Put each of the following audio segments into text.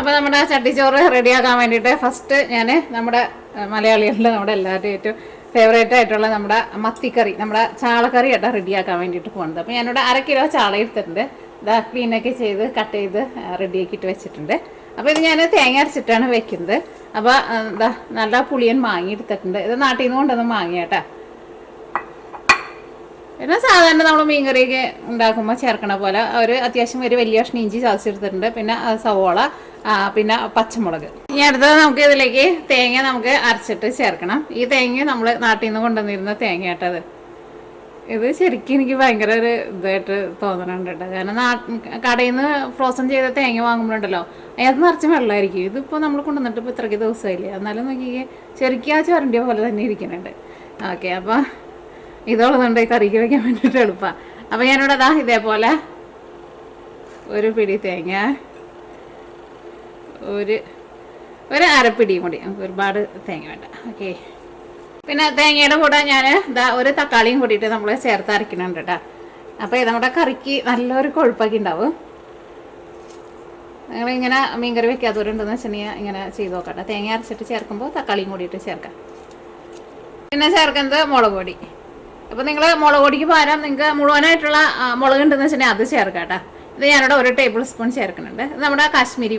അപ്പോൾ നമ്മുടെ ചട്ടിച്ചോറ് റെഡിയാക്കാൻ വേണ്ടിയിട്ട് ഫസ്റ്റ് ഞാൻ നമ്മുടെ മലയാളികളിൽ നമ്മുടെ എല്ലാവരുടെയും ഏറ്റവും ഫേവറേറ്റ് ആയിട്ടുള്ള നമ്മുടെ മത്തിക്കറി, നമ്മുടെ ചാളക്കറി ആയിട്ട് റെഡിയാക്കാൻ വേണ്ടിയിട്ട് പോകുന്നത്. അപ്പോൾ ഞാനിവിടെ 1 കിലോ ചാള എടുത്തിട്ടുണ്ട്. ഇതാ ക്ലീനൊക്കെ ചെയ്ത് കട്ട് ചെയ്ത് റെഡിയാക്കിയിട്ട് വെച്ചിട്ടുണ്ട്. അപ്പോൾ ഇത് ഞാൻ തേങ്ങ അരച്ചിട്ടാണ് വെക്കുന്നത്. അപ്പോൾ എന്താ നല്ല പുളിയൻ മാങ്ങി എടുത്തിട്ടുണ്ട്. ഇത് നാട്ടിൽ നിന്ന് കൊണ്ടുവന്ന് മാങ്ങിയാട്ടാ. പിന്നെ സാധാരണ നമ്മൾ മീൻകറിയൊക്കെ ഉണ്ടാക്കുമ്പോൾ ചേർക്കണ പോലെ ഒരു അത്യാവശ്യം ഒരു വലിയ കഷ്ണം ഇഞ്ചി ചതച്ചെടുത്തിട്ടുണ്ട്. പിന്നെ സവോള, പിന്നെ പച്ചമുളക്. ഇനി അടുത്തത് നമുക്ക് ഇതിലേക്ക് തേങ്ങ നമുക്ക് അരച്ചിട്ട് ചേർക്കണം. ഈ തേങ്ങ നമ്മൾ നാട്ടിൽ നിന്ന് കൊണ്ടുവന്നിരുന്ന തേങ്ങ കേട്ടത്. ഇത് ശരിക്കും എനിക്ക് ഭയങ്കര ഒരു ഇതായിട്ട് തോന്നണുണ്ട് കേട്ടോ. കാരണം കടയിൽ നിന്ന് ഫ്രോസൺ ചെയ്ത തേങ്ങ വാങ്ങുമ്പോഴുണ്ടല്ലോ അതിനകത്ത് നിറച്ച് വെള്ളമായിരിക്കും. ഇതിപ്പോൾ നമ്മൾ കൊണ്ടുവന്നിട്ട് ഇപ്പോൾ ഇത്രയ്ക്ക് ദിവസമായില്ലേ, എന്നാലും നോക്കിയേ ശരിക്കും ആ ചുരണ്ടിയ പോലെ തന്നെ ഇരിക്കുന്നുണ്ട്. ഓക്കെ, അപ്പോൾ ഇതുള്ളതുകൊണ്ട് കറിക്ക് വയ്ക്കാൻ വേണ്ടിയിട്ട് എളുപ്പമാണ്. അപ്പോൾ ഞാനിവിടെ അതാ ഇതേപോലെ ഒരു പിടി തേങ്ങ, ഒരു അരപ്പിടിയും കൂടി, നമുക്ക് ഒരുപാട് തേങ്ങ വേണ്ട. ഓക്കെ, പിന്നെ തേങ്ങയുടെ കൂടെ ഞാൻ ഇതാ ഒരു തക്കാളിയും കൂടിയിട്ട് നമ്മൾ ചേർത്ത് അരയ്ക്കുന്നുണ്ട് കേട്ടോ. അപ്പോൾ നമ്മുടെ കറിക്ക് നല്ലൊരു കൊഴുപ്പൊക്കെ ഉണ്ടാവും. നിങ്ങളിങ്ങനെ മീൻകറി വെക്കാത്തവരുണ്ടെന്ന് വെച്ചിട്ടുണ്ടെങ്കിൽ ഇങ്ങനെ ചെയ്ത് നോക്കട്ടെ. തേങ്ങ അരച്ചിട്ട് ചേർക്കുമ്പോൾ തക്കാളിയും കൂടിയിട്ട് ചേർക്കാം. പിന്നെ ചേർക്കുന്നത് മുളക് പൊടി. അപ്പോൾ നിങ്ങൾ മുളക് പൊടിക്ക് പകരം നിങ്ങൾക്ക് മുഴുവനായിട്ടുള്ള മുളക് ഉണ്ടെന്ന് വെച്ചിട്ടുണ്ടെങ്കിൽ അത് ചേർക്കാം കേട്ടോ. ഇത് ഞാനിവിടെ 1 ടേബിൾ സ്പൂൺ ചേർക്കുന്നുണ്ട്. ഇത് നമ്മുടെ കാശ്മീരി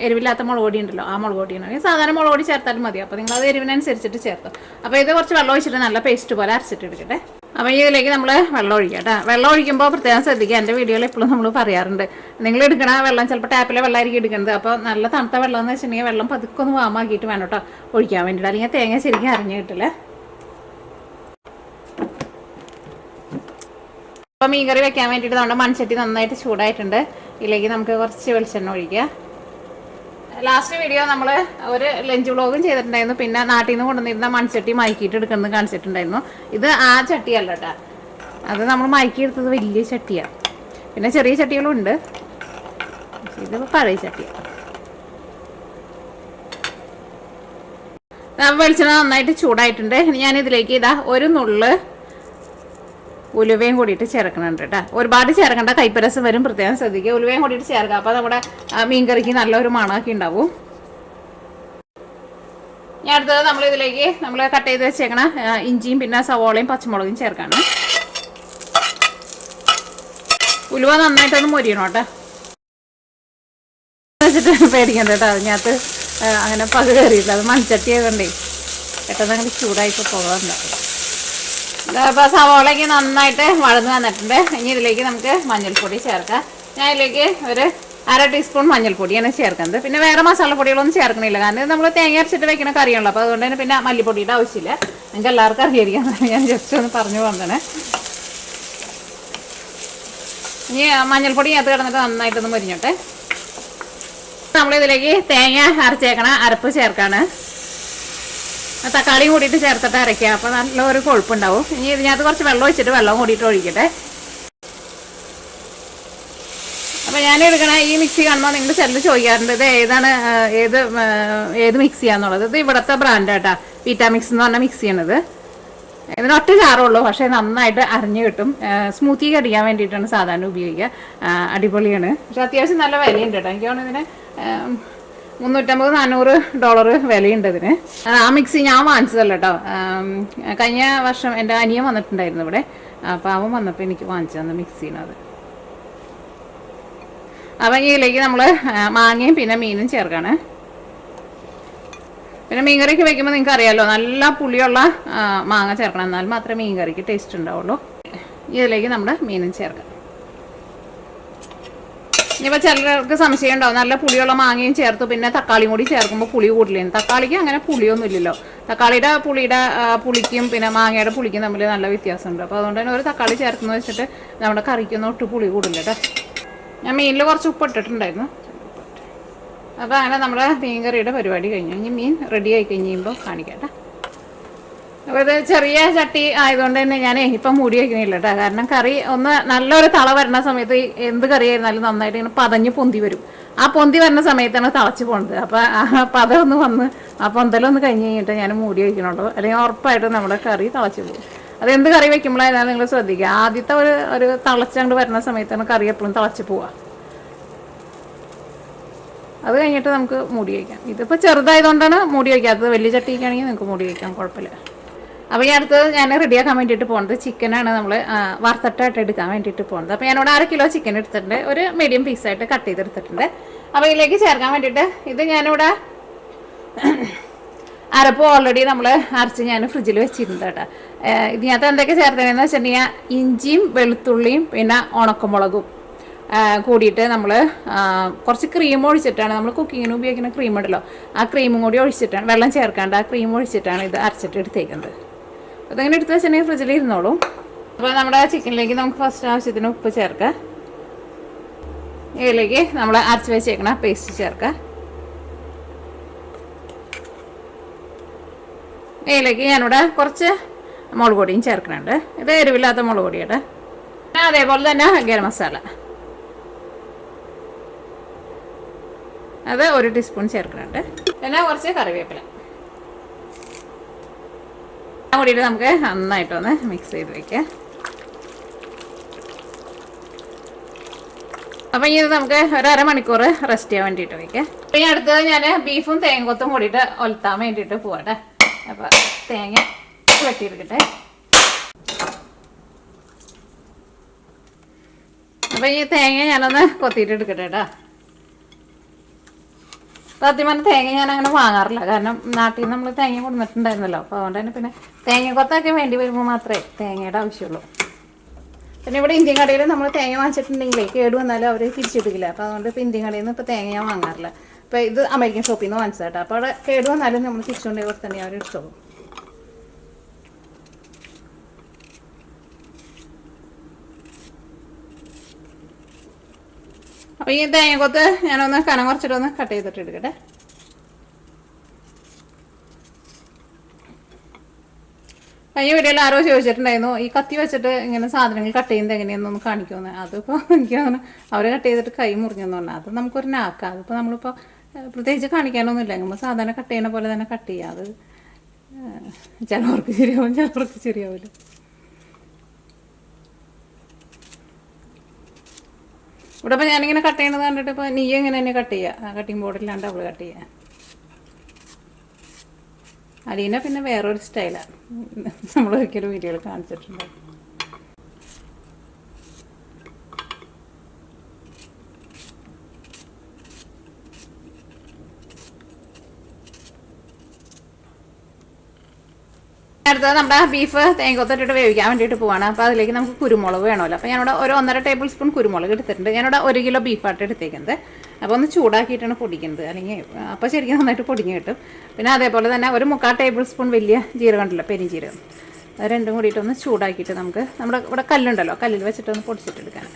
എരിവില്ലാത്ത മുളക് പൊടി ഉണ്ടല്ലോ, ആ മുളക് പൊടിയാണ്. സാധാരണ മുളക് പൊടി ചേർത്താലും മതി. അപ്പോൾ നിങ്ങൾ അത് എരിവിനനുസരിച്ചിട്ട് ചേർക്കും. അപ്പോൾ ഇത് കുറച്ച് വെള്ളം ഒഴിച്ചിട്ട് നല്ല പേസ്റ്റ് പോലെ അരച്ചിട്ട് എടുക്കട്ടെ. അപ്പോൾ ഇതിലേക്ക് നമ്മൾ വെള്ളം ഒഴിക്കാം കേട്ടോ. വെള്ളം ഒഴിക്കുമ്പോൾ പ്രത്യേകം ശ്രദ്ധിക്കുക. എൻ്റെ വീഡിയോയിൽ എപ്പോഴും നമ്മൾ പറയാറുണ്ട്, നിങ്ങൾ എടുക്കണ വെള്ളം ചിലപ്പോൾ ടാപ്പിലെ വെള്ളമായിരിക്കും എടുക്കുന്നത്. അപ്പോൾ നല്ല തണുത്ത വെള്ളം എന്ന് വെച്ചിട്ടുണ്ടെങ്കിൽ വെള്ളം പതുക്കൊന്ന് വാമാക്കിയിട്ട് വേണം കേട്ടോ ഒഴിക്കാൻ വേണ്ടിയിട്ട്. അല്ലെങ്കിൽ തേങ്ങ ശരിക്കും അരിഞ്ഞ് കിട്ടില്ല. അപ്പോൾ മീൻകറി വെക്കാൻ വേണ്ടിയിട്ട് നമ്മുടെ മൺചട്ടി നന്നായിട്ട് ചൂടായിട്ടുണ്ട്. ഇതിലേക്ക് നമുക്ക് കുറച്ച് വെളിച്ചെണ്ണ ഒഴിക്കുക. ലാസ്റ്റ് വീഡിയോ നമ്മൾ ഒരു ലഞ്ച് വ്ളോഗും ചെയ്തിട്ടുണ്ടായിരുന്നു. പിന്നെ നാട്ടിൽ നിന്ന് കൊണ്ടുവന്നിരുന്ന മൺചട്ടി മയക്കിയിട്ട് എടുക്കുന്നത് കാണിച്ചിട്ടുണ്ടായിരുന്നു. ഇത് ആ ചട്ടിയല്ല കേട്ടോ, അത് നമ്മൾ മയക്കിയെടുത്തത് വലിയ ചട്ടിയാണ്. പിന്നെ ചെറിയ ചട്ടികളും ഉണ്ട്, ഇത് പഴയ ചട്ടിയാണ്. വെളിച്ചെണ്ണ നന്നായിട്ട് ചൂടായിട്ടുണ്ട്. ഞാനിതിലേക്ക് ഇതാ ഒരു നുള്ള് ഉലുവയും കൂടിയിട്ട് ചേർക്കണുണ്ട് കേട്ടോ. ഒരുപാട് ചേർക്കേണ്ട, കൈപ്പരസം വരും, പ്രത്യേകം ശ്രദ്ധിക്കുക. ഉലുവയും കൂടിയിട്ട് ചേർക്കുക. അപ്പോൾ നമ്മുടെ മീൻകറിക്ക് നല്ലൊരു മണമൊക്കെ ഉണ്ടാവും. ഞാൻ അടുത്തത് നമ്മളിതിലേക്ക് നമ്മൾ കട്ട് ചെയ്ത് വെച്ചേക്കണ ഇഞ്ചിയും പിന്നെ സവോളയും പച്ചമുളകും ചേർക്കാണ്. ഉലുവ നന്നായിട്ടൊന്ന് മൊരിയണം കേട്ടോ. വെച്ചിട്ട് പേടിക്കണ്ട കേട്ടോ, അതിനകത്ത് അങ്ങനെ പക കയറിയില്ല. അത് മൺചട്ടി ആയതുകൊണ്ടേ പെട്ടെന്ന് അങ്ങനെ ചൂടായിപ്പോൾ പോകാറുണ്ടാവും. അപ്പോൾ സവോളയ്ക്ക് നന്നായിട്ട് വഴന്ന് വന്നിട്ടുണ്ട്. ഇനി ഇതിലേക്ക് നമുക്ക് മഞ്ഞൾപ്പൊടി ചേർക്കാം. ഞാൻ ഇതിലേക്ക് ഒരു 1/2 ടീസ്പൂൺ മഞ്ഞൾപ്പൊടിയാണ് ചേർക്കുന്നത്. പിന്നെ വേറെ മസാലപ്പൊടികളൊന്നും ചേർക്കണില്ല, കാരണം നമ്മൾ തേങ്ങ അരച്ചിട്ട് വെക്കുന്ന കറിയാണല്ലോ. അപ്പോൾ അതുകൊണ്ട് തന്നെ പിന്നെ മല്ലിപ്പൊടിയുടെ ആവശ്യമില്ല. നിങ്ങൾക്ക് എല്ലാവർക്കും അറിയായിരിക്കാം, ഞാൻ ജസ്റ്റ് ഒന്ന് പറഞ്ഞു വന്നേ. ഇനി മഞ്ഞൾപ്പൊടി അത് കിടന്നിട്ട് നന്നായിട്ടൊന്ന് മരിഞ്ഞോട്ടെ. നമ്മളിതിലേക്ക് തേങ്ങ അരച്ചേക്കണ അരപ്പ് ചേർക്കാണ്. തക്കാളിയും കൂടിയിട്ട് ചേർത്തിട്ട് അരയ്ക്കുക. അപ്പോൾ നല്ലൊരു കൊഴുപ്പുണ്ടാവും. ഇനി ഇതിനകത്ത് കുറച്ച് വെള്ളം ഒഴിച്ചിട്ട് വെള്ളം കൂടിയിട്ട് ഒഴിക്കട്ടെ. അപ്പോൾ ഞാൻ എടുക്കണ ഈ മിക്സി കാണുമ്പോൾ നിങ്ങൾ ചിലർ ചോദിക്കാറുണ്ട് ഇത് ഏതാണ്, ഏത് മിക്സിയാണെന്നുള്ളത്. ഇത് ഇവിടുത്തെ ബ്രാൻഡാട്ടാ, വിറ്റാമിക്സ് എന്ന് പറഞ്ഞ മിക്സിയാണിത്. ഇതിനൊറ്റ ചാറുള്ളൂ, പക്ഷേ നന്നായിട്ട് അരിഞ്ഞു കിട്ടും. സ്മൂത്തി അടിക്കാൻ വേണ്ടിയിട്ടാണ് സാധാരണ ഉപയോഗിക്കുക. അടിപൊളിയാണ്. പക്ഷെ അത്യാവശ്യം നല്ല വിലയുണ്ട് കേട്ടോ. എനിക്ക് തോന്നുന്നു ഇതിന് $350-400 വിലയുണ്ട് ഇതിന്. ആ മിക്സി ഞാൻ വാങ്ങിച്ചതല്ല കേട്ടോ. കഴിഞ്ഞ വർഷം എൻ്റെ അനിയൻ വന്നിട്ടുണ്ടായിരുന്നു ഇവിടെ. അപ്പോൾ അവൻ വന്നപ്പോൾ എനിക്ക് വാങ്ങിച്ചു തന്ന മിക്സിയാണത്. അപ്പം ഇതിലേക്ക് നമ്മൾ മാങ്ങയും പിന്നെ മീനും ചേർക്കാണ്. പിന്നെ മീൻകറിക്ക് വെക്കുമ്പോൾ നിങ്ങൾക്ക് അറിയാമല്ലോ, നല്ല പുളിയുള്ള മാങ്ങ ചേർക്കണം, എന്നാൽ മാത്രമേ മീൻകറിക്ക് ടേസ്റ്റ് ഉണ്ടാവുള്ളൂ. ഇതിലേക്ക് നമ്മുടെ മീനും ചേർക്കാം. ഇനിയിപ്പോൾ ചിലർക്ക് സംശയം ഉണ്ടാവും, നല്ല പുളിയുള്ള മാങ്ങയും ചേർത്തു പിന്നെ തക്കാളിയും കൂടി ചേർക്കുമ്പോൾ പുളി കൂടില്ലേന്ന്. തക്കാളിക്ക് അങ്ങനെ പുളിയൊന്നും ഇല്ലല്ലോ. തക്കാളിയുടെ പുളിക്കും പിന്നെ മാങ്ങയുടെ പുളിക്കും തമ്മിൽ നല്ല വ്യത്യാസമുണ്ട്. അപ്പോൾ അതുകൊണ്ട് തന്നെ ഒരു തക്കാളി ചേർക്കുന്നത് വെച്ചിട്ട് നമ്മുടെ കറിക്കൊന്നും ഒട്ടും പുളി കൂടില്ല കേട്ടോ. ഞാൻ മീനിൽ കുറച്ച് ഉപ്പ് ഇട്ടിട്ടുണ്ടായിരുന്നു. അപ്പോൾ അങ്ങനെ നമ്മുടെ മീൻ കറിയുടെ പരിപാടി കഴിഞ്ഞു. ഇനി മീൻ റെഡി ആയി കഴിയുമ്പോൾ കാണിക്കാം കേട്ടോ. അപ്പോൾ ഇത് ചെറിയ ചട്ടി ആയതുകൊണ്ട് തന്നെ ഞാൻ ഇപ്പം മൂടി വയ്ക്കുന്നില്ല കേട്ടോ. കാരണം കറി ഒന്ന് നല്ലൊരു തള വരുന്ന സമയത്ത് എന്ത് കറി ആയിരുന്നാലും നന്നായിട്ട് ഇങ്ങനെ പതഞ്ഞ് പൊന്തി വരും. ആ പൊന്തി വരുന്ന സമയത്താണ് തിളച്ച് പോകുന്നത്. അപ്പോൾ പതം ഒന്ന് വന്ന് ആ പൊന്തലൊന്ന് കഴിഞ്ഞ് കഴിഞ്ഞിട്ട് ഞാൻ മൂടി വയ്ക്കണുള്ളൂ. അല്ലെങ്കിൽ ഉറപ്പായിട്ടും നമ്മുടെ കറി തിളച്ച് പോകും. അതെന്ത് കറി വെക്കുമ്പോഴായിരുന്നാലും നിങ്ങൾ ശ്രദ്ധിക്കുക, ആദ്യത്തെ ഒരു തിളച്ചങ്ങോട്ട് വരുന്ന സമയത്താണ് കറി എപ്പോഴും തിളച്ച് പോവുക. അത് കഴിഞ്ഞിട്ട് നമുക്ക് മൂടി വയ്ക്കാം. ഇതിപ്പോൾ ചെറുതായതുകൊണ്ടാണ് മൂടി വയ്ക്കാത്തത്. വലിയ ചട്ടിക്കാണെങ്കിൽ നിങ്ങൾക്ക് മൂടി വയ്ക്കാം, കുഴപ്പമില്ല. അപ്പോൾ ഈ അടുത്തത് ഞാൻ റെഡിയാക്കാൻ വേണ്ടിയിട്ട് പോകുന്നത് ചിക്കനാണ്. നമ്മൾ വറുത്തിട്ടായിട്ട് എടുക്കാൻ വേണ്ടിയിട്ട് പോകുന്നത്. അപ്പോൾ ഞാനിവിടെ 1/2 കിലോ ചിക്കൻ എടുത്തിട്ടുണ്ട്. ഒരു മീഡിയം പീസായിട്ട് കട്ട് ചെയ്തെടുത്തിട്ടുണ്ട്. അപ്പോൾ ഇതിലേക്ക് ചേർക്കാൻ വേണ്ടിയിട്ട് ഇത് ഞാനിവിടെ അരപ്പ് ഓൾറെഡി നമ്മൾ അരച്ച് ഞാൻ ഫ്രിഡ്ജിൽ വെച്ചിരുന്നത് കേട്ടോ. ഇതിനകത്ത് എന്തൊക്കെ ചേർത്തതെന്ന് വെച്ചിട്ടുണ്ടെങ്കിൽ ഇഞ്ചിയും വെളുത്തുള്ളിയും പിന്നെ ഉണക്കമുളകും കൂടിയിട്ട് നമ്മൾ കുറച്ച് ക്രീം ഒഴിച്ചിട്ടാണ്, നമ്മൾ കുക്കിങ്ങിന് ഉപയോഗിക്കുന്ന ക്രീം ഉണ്ടല്ലോ, ആ ക്രീമും കൂടി ഒഴിച്ചിട്ടാണ്, വെള്ളം ചേർക്കാണ്ട് ആ ക്രീം ഒഴിച്ചിട്ടാണ് ഇത് അരച്ചിട്ട് എടുത്തേക്കുന്നത്. അതങ്ങനെ എടുത്ത് വെച്ചിട്ടുണ്ടെങ്കിൽ ഫ്രിഡ്ജിൽ ഇരുന്നോളും. അപ്പോൾ നമ്മുടെ ചിക്കനിലേക്ക് നമുക്ക് ഫസ്റ്റ് ആവശ്യത്തിന് ഉപ്പ് ചേർക്കാം. ഇതിലേക്ക് നമ്മൾ അരച്ച് വെച്ചേക്കണ പേസ്റ്റ് ചേർക്കാം. ഇതിലേക്ക് ഞാനിവിടെ കുറച്ച് മുളക് പൊടിയും ചേർക്കുന്നുണ്ട്. ഇത് എരിവില്ലാത്ത മുളക് പൊടിയുടെ. അതേപോലെ തന്നെ ഗരം മസാല അത് 1 ടീസ്പൂൺ ചേർക്കുന്നുണ്ട്. പിന്നെ കുറച്ച് കറിവേപ്പില കൂടിയിട്ട് നമുക്ക് നന്നായിട്ടൊന്ന് മിക്സ് ചെയ്ത് വയ്ക്കാം. അപ്പം ഇത് നമുക്ക് ഒരു അരമണിക്കൂർ റെസ്റ്റ് ചെയ്യാൻ വേണ്ടിയിട്ട് വയ്ക്കാം. പിന്നെ അടുത്തത് ഞാൻ ബീഫും തേങ്ങക്കൊത്തും കൂടിയിട്ട് ഒലത്താൻ വേണ്ടിയിട്ട് പോവാട്ടെ. അപ്പോൾ തേങ്ങ വെട്ടിയെടുക്കട്ടെ. അപ്പം ഈ തേങ്ങ ഞാനൊന്ന് കൊത്തിയിട്ട് എടുക്കട്ടെ കേട്ടോ. സത്യം പറഞ്ഞാൽ തേങ്ങ ഞാൻ അങ്ങനെ വാങ്ങാറില്ല, കാരണം നാട്ടിൽ നിന്ന് നമ്മൾ തേങ്ങ കൊടുത്തിട്ടുണ്ടായിരുന്നല്ലോ. അപ്പോൾ അതുകൊണ്ട് തന്നെ പിന്നെ തേങ്ങ കൊത്തൊക്കെ വേണ്ടി വരുമ്പോൾ മാത്രമേ തേങ്ങയുടെ ആവശ്യമുള്ളൂ. പിന്നെ ഇവിടെ ഇന്ത്യൻ കടയിൽ നമ്മൾ തേങ്ങ വാങ്ങിച്ചിട്ടുണ്ടെങ്കിലേ കേട് വന്നാലും അവർ തിരിച്ചെടുക്കില്ല. അപ്പോൾ അതുകൊണ്ട് ഇപ്പോൾ ഇന്ത്യൻ കടയിൽ നിന്ന് ഇപ്പോൾ തേങ്ങ ഞാൻ വാങ്ങാറില്ല. ഇപ്പോൾ ഇത് അമേരിക്കൻ ഷോപ്പിൽ നിന്ന് വാങ്ങിച്ചതാട്ടോ. അപ്പോൾ അവിടെ കേട് വന്നാലും നമ്മൾ തിരിച്ചുകൊണ്ടേ കൊടുത്തന്നെ അവർ എടുത്തോളും. അപ്പോൾ ഈ തേങ്ങക്കൊത്ത് ഞാനൊന്ന് കനം കുറച്ചിട്ടൊന്ന് കട്ട് ചെയ്തിട്ട് എടുക്കട്ടെ. കഴിഞ്ഞ വീഡിയോയിൽ ആരോ ചോദിച്ചിട്ടുണ്ടായിരുന്നു ഈ കത്തി വെച്ചിട്ട് ഇങ്ങനെ സാധനങ്ങൾ കട്ട് ചെയ്യുന്നത് എങ്ങനെയാണെന്നൊന്ന് കാണിക്കുമെന്ന്. അതിപ്പോൾ എനിക്ക് തോന്നുന്നു അവർ കട്ട് ചെയ്തിട്ട് കൈ മുറിഞ്ഞെന്ന് പറഞ്ഞാൽ അത് നമുക്കൊരു നാക്കാം. അതിപ്പോൾ നമ്മളിപ്പോൾ പ്രത്യേകിച്ച് കാണിക്കാനൊന്നുമില്ല, നമ്മൾ സാധാരണ കട്ട് ചെയ്യുന്ന പോലെ തന്നെ കട്ട് ചെയ്യുക. അത് ചിലവർക്ക് ശരിയാവും, ചിലവർക്ക് ശരിയാവില്ല. ഇവിടെ ഇപ്പോൾ ഞാനിങ്ങനെ കട്ട് ചെയ്യണത് കണ്ടിട്ട് ഇപ്പോൾ നീ എങ്ങനെ തന്നെ കട്ട് ചെയ്യുക, കട്ടിങ് ബോർഡില്ലാണ്ട് അവൾ കട്ട് ചെയ്യുക. അലീന പിന്നെ വേറൊരു സ്റ്റൈലാണ്, നമ്മൾ ഒരിക്കലും വീഡിയോയിൽ കാണിച്ചിട്ടുണ്ട്. അടുത്തത് നമ്മുടെ ബീഫ് തേങ്ങക്കൊത്തിട്ട് വേവിക്കാൻ വേണ്ടിയിട്ട് പോവാണ്. അപ്പോൾ അതിലേക്ക് നമുക്ക് കുരുമുളക് വേണമല്ലോ. അപ്പോൾ ഞാനിവിടെ ഒരു 1.5 ടേബിൾ സ്പൂൺ കുരുമുളക് എടുത്തിട്ടുണ്ട്. ഞാനിവിടെ 1 കിലോ ബീഫായിട്ട് എടുത്തേക്കുന്നത്. അപ്പോൾ ഒന്ന് ചൂടാക്കിയിട്ടാണ് പൊടിക്കുന്നത്, അല്ലെങ്കിൽ അപ്പോൾ ശരിക്കും നന്നായിട്ട് പൊടിഞ്ഞ് കിട്ടും. പിന്നെ അതേപോലെ തന്നെ ഒരു 3/4 ടേബിൾ സ്പൂൺ വലിയ ജീരകം ഉണ്ടല്ലോ, പെരിഞ്ജീരകം, അത് രണ്ടും കൂടിയിട്ടൊന്ന് ചൂടാക്കിയിട്ട് നമുക്ക് നമ്മുടെ ഇവിടെ കല്ലുണ്ടല്ലോ, കല്ലിൽ വെച്ചിട്ടൊന്ന് പൊടിച്ചിട്ടെടുക്കാൻ.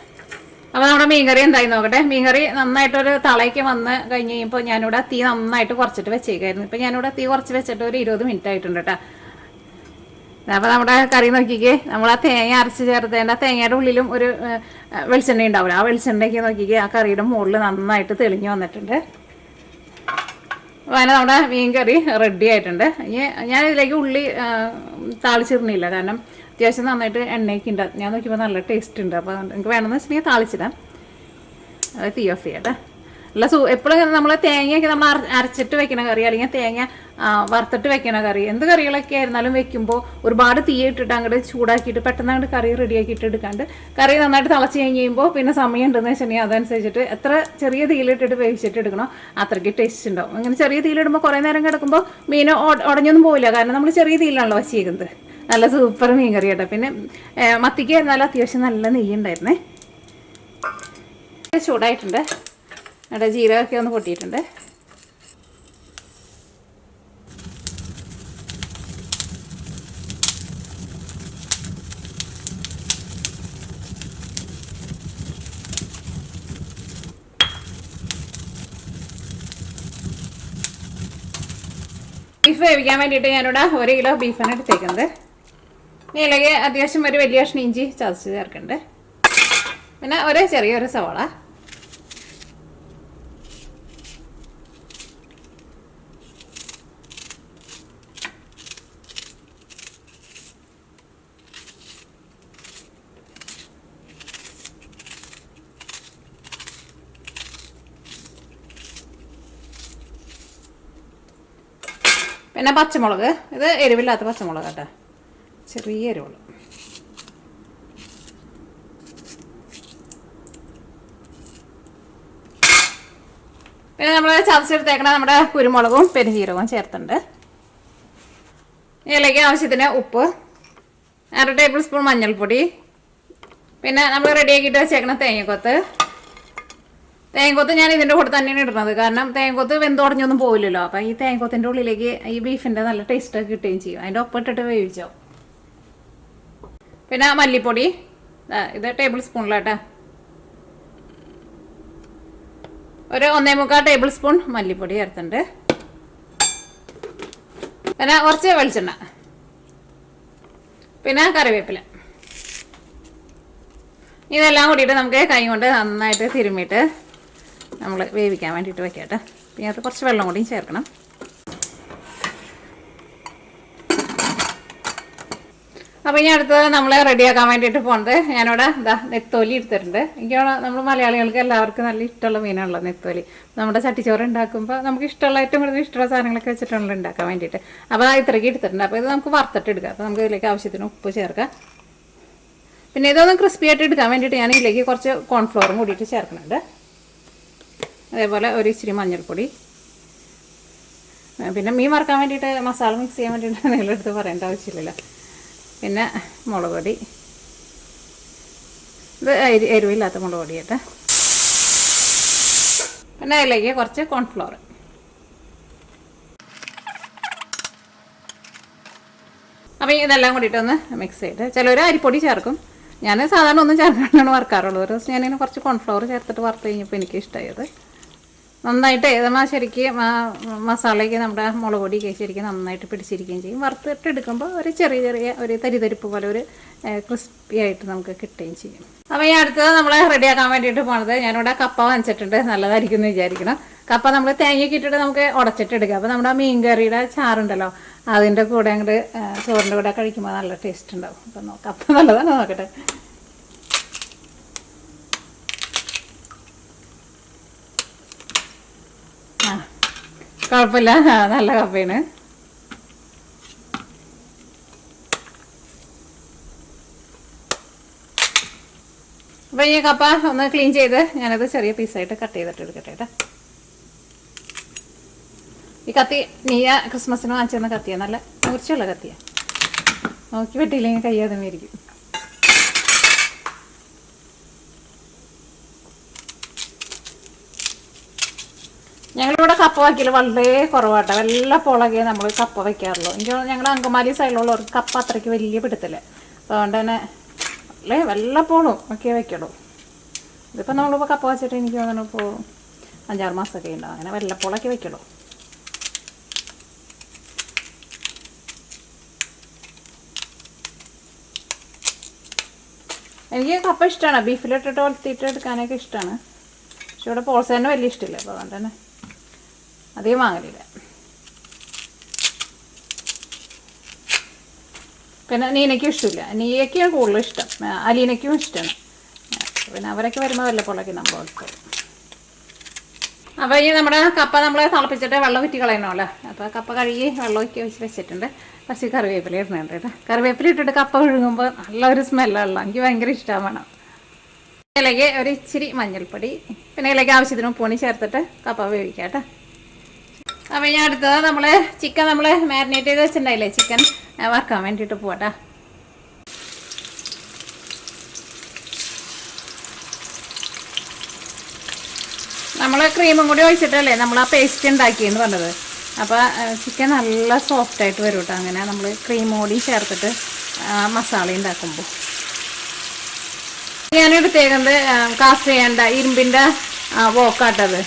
അപ്പോൾ നമ്മുടെ മീൻകറി എന്തായി നോക്കട്ടെ. മീൻകറി നന്നായിട്ടൊരു തളയ്ക്ക് വന്ന് കഴിഞ്ഞ് കഴിയുമ്പോൾ ഞാനിവിടെ തീ നന്നായിട്ട് കുറച്ചിട്ട് വെച്ചേക്കായിരുന്നു. ഇപ്പോൾ ഞാനിവിടെ തീ കുറച്ച് വെച്ചിട്ട് ഒരു 20 മിനിറ്റ് ആയിട്ടുണ്ട് കേട്ടോ. അപ്പോൾ നമ്മുടെ കറി നോക്കിക്കേ, നമ്മൾ ആ തേങ്ങ അരച്ച് ചേർത്തേണ്ട ആ തേങ്ങയുടെ ഉള്ളിലും ഒരു വെളിച്ചെണ്ണ ഉണ്ടാവില്ല. ആ വെളിച്ചെണ്ണയ്ക്ക് നോക്കിക്കേ ആ കറിയുടെ മുകളിൽ നന്നായിട്ട് തെളിഞ്ഞ് വന്നിട്ടുണ്ട്. അപ്പോൾ അങ്ങനെ നമ്മുടെ മീൻ കറി റെഡി ആയിട്ടുണ്ട്. ഞാനിതിലേക്ക് ഉള്ളി താളിച്ചിരുന്നില്ല, കാരണം അത്യാവശ്യം നന്നായിട്ട് എണ്ണയൊക്കെ ഉണ്ട്. ഞാൻ നോക്കിയപ്പോൾ നല്ല ടേസ്റ്റ് ഉണ്ട്. അപ്പോൾ എനിക്ക് വേണമെന്ന് വെച്ചിട്ടുണ്ടെങ്കിൽ താളിച്ചിടാം. അത് തീ ഓഫ് ചെയ്യട്ടെ. അല്ല എപ്പോഴും നമ്മൾ തേങ്ങയൊക്കെ നമ്മൾ അരച്ചിട്ട് വെക്കണ കറി, അല്ലെങ്കിൽ തേങ്ങ വറുത്തിട്ട് വെക്കണ കറി, എന്ത് കറികളൊക്കെ ആയിരുന്നാലും വെക്കുമ്പോൾ ഒരുപാട് തീ ഇട്ടിട്ട് അങ്ങോട്ട് ചൂടാക്കിയിട്ട് പെട്ടെന്ന് അങ്ങോട്ട് കറി റെഡിയാക്കിയിട്ട് എടുക്കാണ്ട് കറി നന്നായിട്ട് തിളച്ച് കഴിഞ്ഞ് കഴിയുമ്പോൾ പിന്നെ സമയം ഉണ്ടെന്ന് വെച്ചിട്ടുണ്ടെങ്കിൽ അതനുസരിച്ചിട്ട് എത്ര ചെറിയ തീയിലിട്ടിട്ട് വേവിച്ചിട്ട് എടുക്കണോ അത്രയ്ക്ക് ടേസ്റ്റ് ഉണ്ടാവും. അങ്ങനെ ചെറിയ തീയിലിടുമ്പോൾ കുറേ നേരം കിടക്കുമ്പോൾ മീൻ ഉടഞ്ഞൊന്നും പോവില്ല, കാരണം നമ്മൾ ചെറിയ തീയിലാണല്ലോ വച്ചിരിക്കുന്നത്. നല്ല സൂപ്പർ മീൻ കറി കേട്ടോ. പിന്നെ മത്തിക്ക് ആയിരുന്നാലും അത്യാവശ്യം നല്ല നെയ്യ് ഉണ്ടായിരുന്നേ. ചൂടായിട്ടുണ്ട്, അവിടെ ജീരകമൊക്കെ ഒന്ന് പൊട്ടിയിട്ടുണ്ട്. ബീഫ് വേവിക്കാൻ വേണ്ടിയിട്ട് ഞാനിവിടെ 1 കിലോ ബീഫാണ് എടുത്തേക്കുന്നത്. ഇതിലേക്ക് അത്യാവശ്യം ഒരു വലിയ കഷ്ണം ഇഞ്ചി ചതച്ച് ചേർക്കുന്നുണ്ട്. പിന്നെ ഒരു ചെറിയൊരു സവാള, പിന്നെ പച്ചമുളക്, ഇത് എരിവില്ലാത്ത പച്ചമുളക് കേട്ടോ, ചെറിയ എരിവുള്ളൂ. പിന്നെ നമ്മൾ ചതച്ചെടുത്തേക്കണ നമ്മുടെ കുരുമുളകും പെരുംജീരകവും ചേർത്തുണ്ട്. ഇതിലേക്ക് ആവശ്യത്തിന് ഉപ്പ്, 1/2 ടേബിൾ സ്പൂൺ മഞ്ഞൾപ്പൊടി, പിന്നെ നമ്മൾ റെഡിയാക്കിയിട്ട് വെച്ചേക്കണ തേങ്ങക്കൊത്ത് ഞാൻ ഇതിൻ്റെ കൂടെ തന്നെയാണ് ഇടുന്നത്. കാരണം തേങ്ങക്കൊത്ത് വെന്തുടഞ്ഞൊന്നും പോവില്ലല്ലോ. അപ്പം ഈ തേങ്ങക്കൊത്തിൻ്റെ ഉള്ളിലേക്ക് ഈ ബീഫിൻ്റെ നല്ല ടേസ്റ്റൊക്കെ കിട്ടുകയും ചെയ്യും. അതിൻ്റെ ഒപ്പം ഇട്ടിട്ട് വേവിച്ചോ. പിന്നെ മല്ലിപ്പൊടി, ഇത് ടേബിൾ സ്പൂണിലാട്ടെ, ഒരു 1.25 ടേബിൾ സ്പൂൺ മല്ലിപ്പൊടി ചേർത്തുണ്ട്. പിന്നെ കുറച്ച് വെളിച്ചെണ്ണ, പിന്നെ കറിവേപ്പില. ഇതെല്ലാം കൂടിയിട്ട് നമുക്ക് കൈ കൊണ്ട് നന്നായിട്ട് തിരുമ്മിയിട്ട് നമ്മൾ വേവിക്കാൻ വേണ്ടിയിട്ട് വെക്കട്ടെ. പിന്നെ അത് കുറച്ച് വെള്ളം കൂടിയും ചേർക്കണം. അപ്പോൾ ഇനി അടുത്തത് നമ്മൾ റെഡിയാക്കാൻ വേണ്ടിയിട്ട് പോകുന്നത്, ഞാനിവിടെ നെത്തോലി എടുത്തിട്ടുണ്ട്. എനിക്ക് നമ്മൾ മലയാളികൾക്ക് എല്ലാവർക്കും നല്ല ഇഷ്ടമുള്ള മീനാണല്ലോ നെത്തോലി. നമ്മുടെ ചട്ടിച്ചോറ് ഉണ്ടാക്കുമ്പോൾ നമുക്ക് ഇഷ്ടമുള്ള ഏറ്റവും കൂടുതൽ ഇഷ്ടമുള്ള സാധനങ്ങളൊക്കെ വെച്ചിട്ടുണ്ടല്ലോ ഉണ്ടാക്കാൻ വേണ്ടിയിട്ട്. അപ്പോൾ ഇത്രയ്ക്ക് എടുത്തിട്ടുണ്ട്. അപ്പോൾ ഇത് നമുക്ക് വറുത്തിട്ട് എടുക്കാം. അപ്പോൾ നമുക്ക് ഇതിലേക്ക് ആവശ്യത്തിന് ഉപ്പ് ചേർക്കാം. പിന്നെ ഇതൊന്ന് ക്രിസ്പി ആയിട്ട് എടുക്കാൻ വേണ്ടിയിട്ട് ഞാൻ ഇതിലേക്ക് കുറച്ച് കോൺഫ്ലോറും കൂടിയിട്ട് ചേർക്കുന്നുണ്ട്. അതേപോലെ ഒരു ഇച്ചിരി മഞ്ഞൾപ്പൊടി. പിന്നെ മീൻ വറുക്കാൻ വേണ്ടിയിട്ട് മസാല മിക്സ് ചെയ്യാൻ വേണ്ടിയിട്ട് നിങ്ങളെടുത്ത് പറയേണ്ട ആവശ്യമില്ലല്ലോ. പിന്നെ മുളക് പൊടി, ഇത് എരിവില്ലാത്ത മുളക് പൊടി കേട്ടോ. പിന്നെ അതിലേക്ക് കുറച്ച് കോൺഫ്ലോർ. അപ്പോൾ ഇതെല്ലാം കൂടിയിട്ടൊന്ന് മിക്സ് ചെയ്ത്, ചിലർ അരിപ്പൊടി ചേർക്കും. ഞാൻ സാധാരണ ഒന്നും ചേർക്കാണ്ടാണ് വറുക്കാറുള്ളൂ. ഒരു ദിവസം ഞാനിങ്ങനെ കുറച്ച് കോൺഫ്ലോർ ചേർത്തിട്ട് വറുത്ത് കഴിഞ്ഞപ്പോൾ എനിക്ക് ഇഷ്ടമായത്. നന്നായിട്ട് നമ്മൾ ശരിക്കും മസാലയ്ക്ക് നമ്മുടെ മുളക് പൊടിയൊക്കെ ശരിക്കും നന്നായിട്ട് പിടിച്ചിരിക്കുകയും ചെയ്യും. വറുത്തിട്ട് എടുക്കുമ്പോൾ ഒരു ചെറിയ ഒരു തരിതരിപ്പ് പോലെ ഒരു ക്രിസ്പി ആയിട്ട് നമുക്ക് കിട്ടുകയും ചെയ്യും. അപ്പോൾ ഈ അടുത്തത് നമ്മൾ റെഡിയാക്കാൻ വേണ്ടിയിട്ട് പോണത്, ഞാനിവിടെ കപ്പ വാങ്ങിച്ചിട്ടുണ്ട്. നല്ലതായിരിക്കും എന്ന് വിചാരിക്കണം. കപ്പ നമ്മൾ തേങ്ങയൊക്കെ ഇട്ടിട്ട് നമുക്ക് ഉടച്ചിട്ട് എടുക്കാം. അപ്പോൾ നമ്മുടെ മീൻ കറിയുടെ ചാറുണ്ടല്ലോ, അതിൻ്റെ കൂടെ അങ്ങോട്ട് ചോറിൻ്റെ കൂടെ കഴിക്കുമ്പോൾ നല്ല ടേസ്റ്റ് ഉണ്ടാവും. അപ്പം നോക്കാം, കപ്പ നല്ലതാണ്, നോക്കട്ടെ. കുഴപ്പമില്ല, നല്ല കപ്പയാണ്. അപ്പം ഈ കപ്പ ഒന്ന് ക്ലീൻ ചെയ്ത് ഞാനത് ചെറിയ പീസായിട്ട് കട്ട് ചെയ്തിട്ട് എടുക്കട്ടെ കേട്ടോ. ഈ കത്തി നീയ ക്രിസ്മസിന് വാങ്ങിച്ചെന്ന കത്തിയാണ്, നല്ല മൂർച്ചയുള്ള കത്തിയാണ്. നോക്കി വെട്ടിയില്ലെങ്കിൽ കൈ അതുമായിരിക്കും. ഞങ്ങളിവിടെ കപ്പ വയ്ക്കൽ വളരെ കുറവാട്ടോ. വല്ലപ്പോഴൊക്കെ നമ്മൾ കപ്പ വയ്ക്കാറുള്ളൂ. എനിക്ക് ഞങ്ങളുടെ അങ്കമാലി സൈഡിലുള്ളവർക്ക് കപ്പ അത്രയ്ക്ക് വലിയ പിടുത്തില്ല. അപ്പോൾ അതുകൊണ്ട് തന്നെ വല്ലപ്പോഴും ഒക്കെ വയ്ക്കുള്ളൂ. ഇതിപ്പോൾ നമ്മളിപ്പോൾ കപ്പ വച്ചിട്ട് എനിക്ക് തോന്നുന്നു ഇപ്പോൾ 5-6 മാസമൊക്കെ ഉണ്ടാവും. അങ്ങനെ വല്ലപ്പോഴൊക്കെ വയ്ക്കുള്ളൂ. എനിക്ക് കപ്പ ഇഷ്ടമാണ്, ബീഫിലിട്ടിട്ട് ഒലത്തിയിട്ട് എടുക്കാനൊക്കെ ഇഷ്ടമാണ്. പക്ഷെ ഇവിടെ പോൾസേനെ വലിയ ഇഷ്ടമില്ല. അപ്പോൾ അതുകൊണ്ട് തന്നെ അധികം വാങ്ങലില്ല. പിന്നെ നീനയ്ക്കും ഇഷ്ടമില്ല. നീയയ്ക്കാണ് കൂടുതലും ഇഷ്ടം, അലീനയ്ക്കും ഇഷ്ടമാണ്. പിന്നെ അവരൊക്കെ വരുമ്പോൾ വല്ലപ്പോഴൊക്കെ നമ്മൾ എടുക്കും. അപ്പോൾ ഈ നമ്മുടെ കപ്പ നമ്മൾ തിളപ്പിച്ചിട്ട് വെള്ളം ഊറ്റി കളയണമല്ലോ. അപ്പോൾ കപ്പ കഴുകി വെള്ളമൊക്കെ വെച്ചിട്ടുണ്ട്. പക്ഷേ കറിവേപ്പില ഇടുന്നുണ്ട് കേട്ടോ. കറിവേപ്പില ഇട്ടിട്ട് കപ്പ ഒഴുകുമ്പോൾ നല്ലൊരു സ്മെല്ലുള്ള, എനിക്ക് ഭയങ്കര ഇഷ്ടമാണ്. ഇതിലേക്ക് ഒരു ഇച്ചിരി മഞ്ഞൾപ്പൊടി, പിന്നെ ഇതിലേക്ക് ആവശ്യത്തിന് ഉപ്പുപൊടി ചേർത്തിട്ട് കപ്പ വേവിക്കാം കേട്ടോ. അപ്പോൾ ഞാൻ അടുത്തത് നമ്മൾ ചിക്കൻ നമ്മൾ മാരിനേറ്റ് ചെയ്ത് വെച്ചിട്ടുണ്ടായില്ലേ, ചിക്കൻ വറുക്കാൻ വേണ്ടിയിട്ട് പോകട്ടെ. നമ്മൾ ക്രീമും കൂടി ഒഴിച്ചിട്ടല്ലേ നമ്മൾ ആ പേസ്റ്റ് ഉണ്ടാക്കിയെന്ന് പറഞ്ഞത്. അപ്പോൾ ചിക്കൻ നല്ല സോഫ്റ്റായിട്ട് വരും കേട്ടോ. അങ്ങനെ നമ്മൾ ക്രീം കൂടി ചേർത്തിട്ട് മസാല ഉണ്ടാക്കുമ്പോൾ. ഞാനെടുത്തേക്കുന്നത് കാസ്റ്റ് ചെയ്യേണ്ട ഇരുമ്പിൻ്റെ വോക്കാട്ടത്.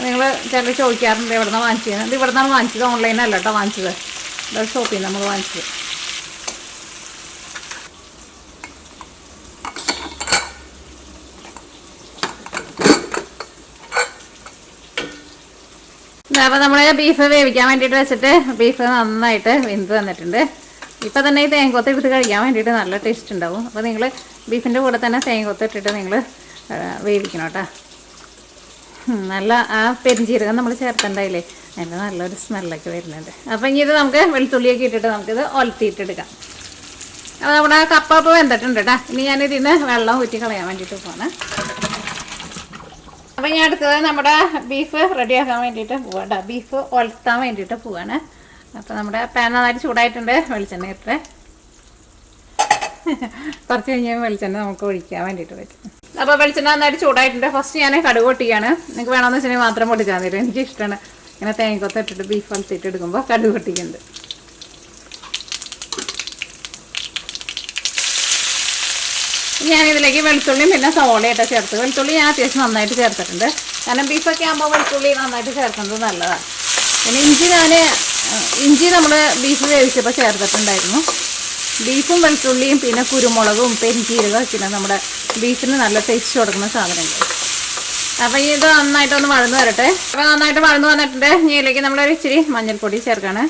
നിങ്ങൾ ചിലർ ചോദിക്കാറുണ്ട് എവിടെ നിന്നാണ് വാങ്ങിച്ചത്. ഇത് ഇവിടെ നിന്നാണ് വാങ്ങിച്ചത്, ഓൺലൈനല്ല കേട്ടോ വാങ്ങിച്ചത്. ഇവിടെ ഷോപ്പിൽ നിന്ന് നമ്മൾ വാങ്ങിച്ചത്. അപ്പോൾ നമ്മൾ ബീഫ് വേവിക്കാൻ വേണ്ടിയിട്ട് വെച്ചിട്ട് ബീഫ് നന്നായിട്ട് വെന്ത് വന്നിട്ടുണ്ട്. ഇപ്പം തന്നെ ഈ തേങ്ങക്കൊത്ത് ഇട്ട് കഴിക്കാൻ വേണ്ടിയിട്ട് നല്ല ടേസ്റ്റ് ഉണ്ടാവും. അപ്പോൾ നിങ്ങൾ ബീഫിൻ്റെ കൂടെ തന്നെ തേങ്ങക്കൊത്ത് ഇട്ടിട്ട് നിങ്ങൾ വേവിക്കണം കേട്ടോ. നല്ല ആ പെരുംജീരകം നമ്മൾ ചേർത്തിട്ടുണ്ടായില്ലേ, അതിൻ്റെ നല്ലൊരു സ്മെല്ലൊക്കെ വരുന്നുണ്ട്. അപ്പോൾ ഇനി ഇത് നമുക്ക് വെളുത്തുള്ളിയൊക്കെ ഇട്ടിട്ട് നമുക്കിത് ഒലത്തിയിട്ടെടുക്കാം. അപ്പോൾ നമ്മുടെ കപ്പ ഇപ്പോൾ വെന്തിട്ടുണ്ട് കേട്ടോ. ഇനി ഞാനിതിന് വെള്ളം ഊറ്റി കളയാൻ വേണ്ടിയിട്ട് പോവാണ്. അപ്പോൾ ഞാൻ അടുത്തത് നമ്മുടെ ബീഫ് റെഡിയാക്കാൻ വേണ്ടിയിട്ട് പോവാം കേട്ടോ. ബീഫ് ഒലത്താൻ വേണ്ടിയിട്ട് പോവാണ്. അപ്പോൾ നമ്മുടെ പാൻ നന്നായിട്ട് ചൂടായിട്ടുണ്ട്. വെളിച്ചെണ്ണ ഇട്ട് കുറച്ച് കഴിഞ്ഞ് വെളിച്ചെണ്ണ നമുക്ക് ഒഴിക്കാൻ വേണ്ടിയിട്ട് പറ്റും. അപ്പോൾ വെളിച്ചെണ്ണ നന്നായിട്ട് ചൂടായിട്ടുണ്ട്. ഫസ്റ്റ് ഞാൻ കടുക് പൊട്ടിക്കുകയാണ്. നിങ്ങൾക്ക് വേണമെന്ന് വെച്ചിട്ടുണ്ടെങ്കിൽ മാത്രം പൊട്ടിച്ചാൽ മതി. എനിക്കിഷ്ടമാണ് ഇങ്ങനെ തേങ്ങക്കൊത്ത് ഇട്ടിട്ട് ബീഫ് വളർത്തിയിട്ട് എടുക്കുമ്പോൾ കടുക് പൊട്ടിക്കുന്നുണ്ട്. ഞാനിതിലേക്ക് വെളുത്തുള്ളിയും പിന്നെ സവോളയായിട്ട് ചേർത്ത്. വെളുത്തുള്ളി ഞാൻ അത്യാവശ്യം നന്നായിട്ട് ചേർത്തിട്ടുണ്ട്. കാരണം ബീഫൊക്കെ ആകുമ്പോൾ വെളുത്തുള്ളി നന്നായിട്ട് ചേർക്കുന്നത് നല്ലതാണ്. പിന്നെ ഇഞ്ചി നമ്മൾ ബീഫ് വേവിച്ചപ്പോൾ ചേർത്തിട്ടുണ്ടായിരുന്നു. ബീഫും വെളുത്തുള്ളിയും പിന്നെ കുരുമുളകും പെരിഞ്ചീരകം വെച്ചിട്ട് നമ്മുടെ ബീഫിന് നല്ല ടേസ്റ്റ് കൊടുക്കുന്ന സാധനങ്ങൾ. അപ്പം ഇത് നന്നായിട്ടൊന്ന് വഴന്ന് വരട്ടെ. അപ്പോൾ നന്നായിട്ട് വഴന്ന് വന്നിട്ടുണ്ട്. ഇതിലേക്ക് നമ്മളൊരു ഇച്ചിരി മഞ്ഞൾപ്പൊടി ചേർക്കാണ്.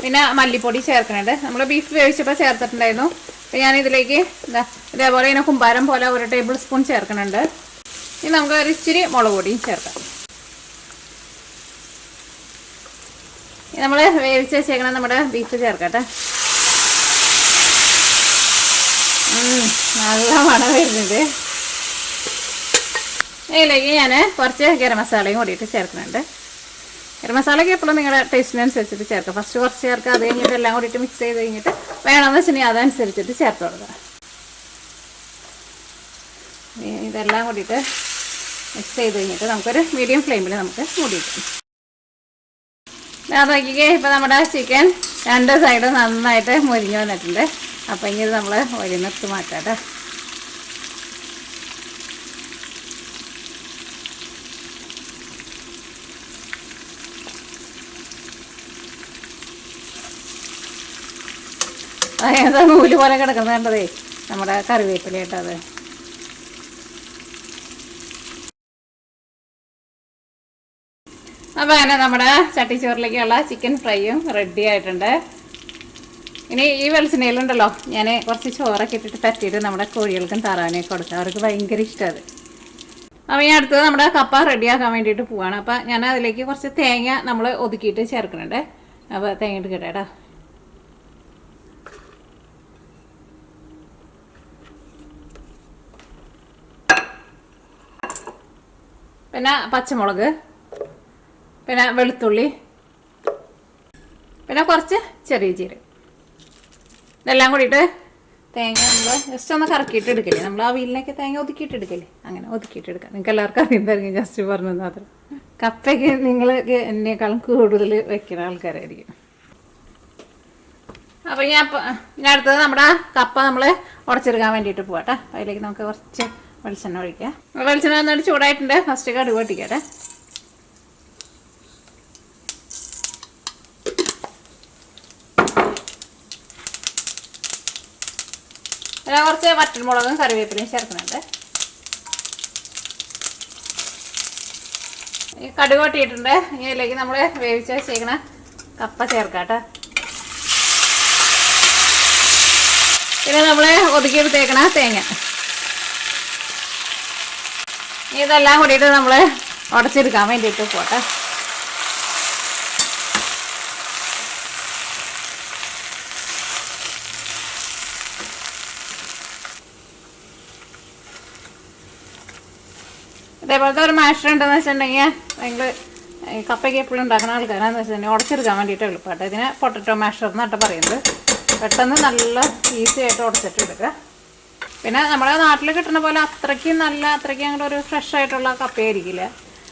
പിന്നെ മല്ലിപ്പൊടി ചേർക്കുന്നുണ്ട്. നമ്മൾ ബീഫ് വേവിച്ചപ്പോൾ ചേർത്തിട്ടുണ്ടായിരുന്നു. അപ്പോൾ ഞാനിതിലേക്ക് ഇതേപോലെ ഇങ്ങനെ കുമ്പാരം പോലെ 1 ടേബിൾ സ്പൂൺ ചേർക്കുന്നുണ്ട്. ഇനി നമുക്ക് ഒരു ഇച്ചിരി മുളക് പൊടിയും ചേർക്കാം. നമ്മൾ വേവിച്ച് വെച്ചേക്കണം നമ്മുടെ ബീഫ് ചേർക്കട്ടെ. നല്ല മണം വരുന്നുണ്ട്. ഇതിലേക്ക് ഞാൻ കുറച്ച് ഗരം മസാലയും കൂടിയിട്ട് ചേർക്കുന്നുണ്ട്. ഗരം മസാലയ്ക്ക് എപ്പോഴും നിങ്ങളുടെ ടേസ്റ്റിനനുസരിച്ചിട്ട് ചേർക്കുക. ഫസ്റ്റ് കുറച്ച് ചേർക്കുക. അത് കഴിഞ്ഞിട്ട് എല്ലാം കൂടിയിട്ട് മിക്സ് ചെയ്ത് കഴിഞ്ഞിട്ട് വേണമെന്ന് വെച്ചിട്ടുണ്ടെങ്കിൽ അതനുസരിച്ചിട്ട് ചേർത്ത് കൊടുക്കുക. ഇതെല്ലാം കൂടിയിട്ട് മിക്സ് ചെയ്ത് കഴിഞ്ഞിട്ട് നമുക്കൊരു മീഡിയം ഫ്ലെയിമിൽ നമുക്ക് മൂടി വയ്ക്കാം. അത് നോക്കിക്കേ, ഇപ്പോൾ നമ്മുടെ ചിക്കൻ 2 സൈഡ് നന്നായിട്ട് മുരിഞ്ഞ് വന്നിട്ടുണ്ട്. അപ്പോൾ ഇനി ഇത് നമ്മൾ ഒരിനത്ത് മാറ്റാട്ടെ. അതായത് നൂല് പോലെ കിടക്കുന്നത് കണ്ടതേ നമ്മുടെ കറിവേപ്പിലയിട്ടത്. അപ്പോൾ അങ്ങനെ നമ്മുടെ ചട്ടിച്ചോറിലേക്കുള്ള ചിക്കൻ ഫ്രൈയും റെഡി ആയിട്ടുണ്ട്. ഇനി ഈ വെളിച്ചെണ്ണയിലുണ്ടല്ലോ ഞാൻ കുറച്ച് ചോറൊക്കെ ഇട്ടിട്ട് തട്ടിയിട്ട് നമ്മുടെ കോഴികൾക്കും താറാവിനെയൊക്കെ കൊടുക്കാം. അവർക്ക് ഭയങ്കര ഇഷ്ടമാണ്. അപ്പോൾ ഞാൻ അടുത്തത് നമ്മുടെ കപ്പ റെഡിയാക്കാൻ വേണ്ടിയിട്ട് പോവാണ്. അപ്പോൾ ഞാൻ അതിലേക്ക് കുറച്ച് തേങ്ങ നമ്മൾ ഒതുക്കിയിട്ട് ചേർക്കുന്നുണ്ട്. അപ്പോൾ തേങ്ങ ഇട്ട് കേട്ടോ. പിന്നെ പച്ചമുളക്, പിന്നെ വെളുത്തുള്ളി, പിന്നെ കുറച്ച് ചെറിയ ജീരകം, ഇതെല്ലാം കൂടിയിട്ട് തേങ്ങ നമ്മൾ ജസ്റ്റ് ഒന്ന് കറക്കിയിട്ട് എടുക്കില്ലേ. നമ്മൾ ആ വീലിനൊക്കെ തേങ്ങ ഒതുക്കിയിട്ട് എടുക്കില്ലേ, അങ്ങനെ ഒതുക്കിയിട്ട് എടുക്കാം. നിങ്ങൾക്ക് എല്ലാവർക്കും അറിയുന്നതായിരിക്കും, ജസ്റ്റ് പറഞ്ഞു മാത്രം. കപ്പയ്ക്ക് നിങ്ങൾക്ക് എന്നേക്കാളും കൂടുതൽ വെക്കുന്ന ആൾക്കാരായിരിക്കും. അപ്പോൾ ഞാൻ അടുത്തത് നമ്മുടെ കപ്പ നമ്മൾ ഉടച്ചെടുക്കാൻ വേണ്ടിയിട്ട് പോകാട്ടെ. അതിലേക്ക് നമുക്ക് കുറച്ച് വെളിച്ചെണ്ണ ഒഴിക്കാം. വെളിച്ചെണ്ണ നന്നായിട്ട് ചൂടായിട്ടുണ്ട്. ഫസ്റ്റ് കടുക് പൊട്ടിക്കട്ടെ. പിന്നെ കുറച്ച് വറ്റൽമുളകും കറിവേപ്പിലയും ചേർക്കുന്നുണ്ട്. ഈ കടുക് പൊട്ടിയിട്ടുണ്ട്. ഇതിലേക്ക് നമ്മൾ വേവിച്ച് വെച്ചേക്കണ കപ്പ ചേർക്കാട്ടെ. പിന്നെ നമ്മൾ ഒതുക്കിയെടുത്തേക്കണ തേങ്ങ, ഇതെല്ലാം കൂടിയിട്ട് നമ്മൾ ഉടച്ചെടുക്കാൻ വേണ്ടിയിട്ട് പോട്ടെ. ഇതേപോലത്തെ ഒരു മാഷർ ഉണ്ടെന്ന് വെച്ചിട്ടുണ്ടെങ്കിൽ നിങ്ങൾ കപ്പയ്ക്ക് എപ്പോഴും ഉണ്ടാക്കുന്ന ആൾക്കാരാണെന്ന് വെച്ചിട്ടുണ്ടെങ്കിൽ ഉടച്ചെടുക്കാൻ വേണ്ടിയിട്ട് എളുപ്പമായിട്ട് ഇതിന് പൊട്ടറ്റോ മാഷർ എന്നായിട്ട് പറയുന്നത്. പെട്ടെന്ന് നല്ല ഈസി ആയിട്ട് ഉടച്ചിട്ട് എടുക്കുക. പിന്നെ നമ്മുടെ നാട്ടിൽ കിട്ടുന്ന പോലെ അത്രയ്ക്ക് അങ്ങോട്ട് ഒരു ഫ്രഷ് ആയിട്ടുള്ള കപ്പയായിരിക്കില്ല.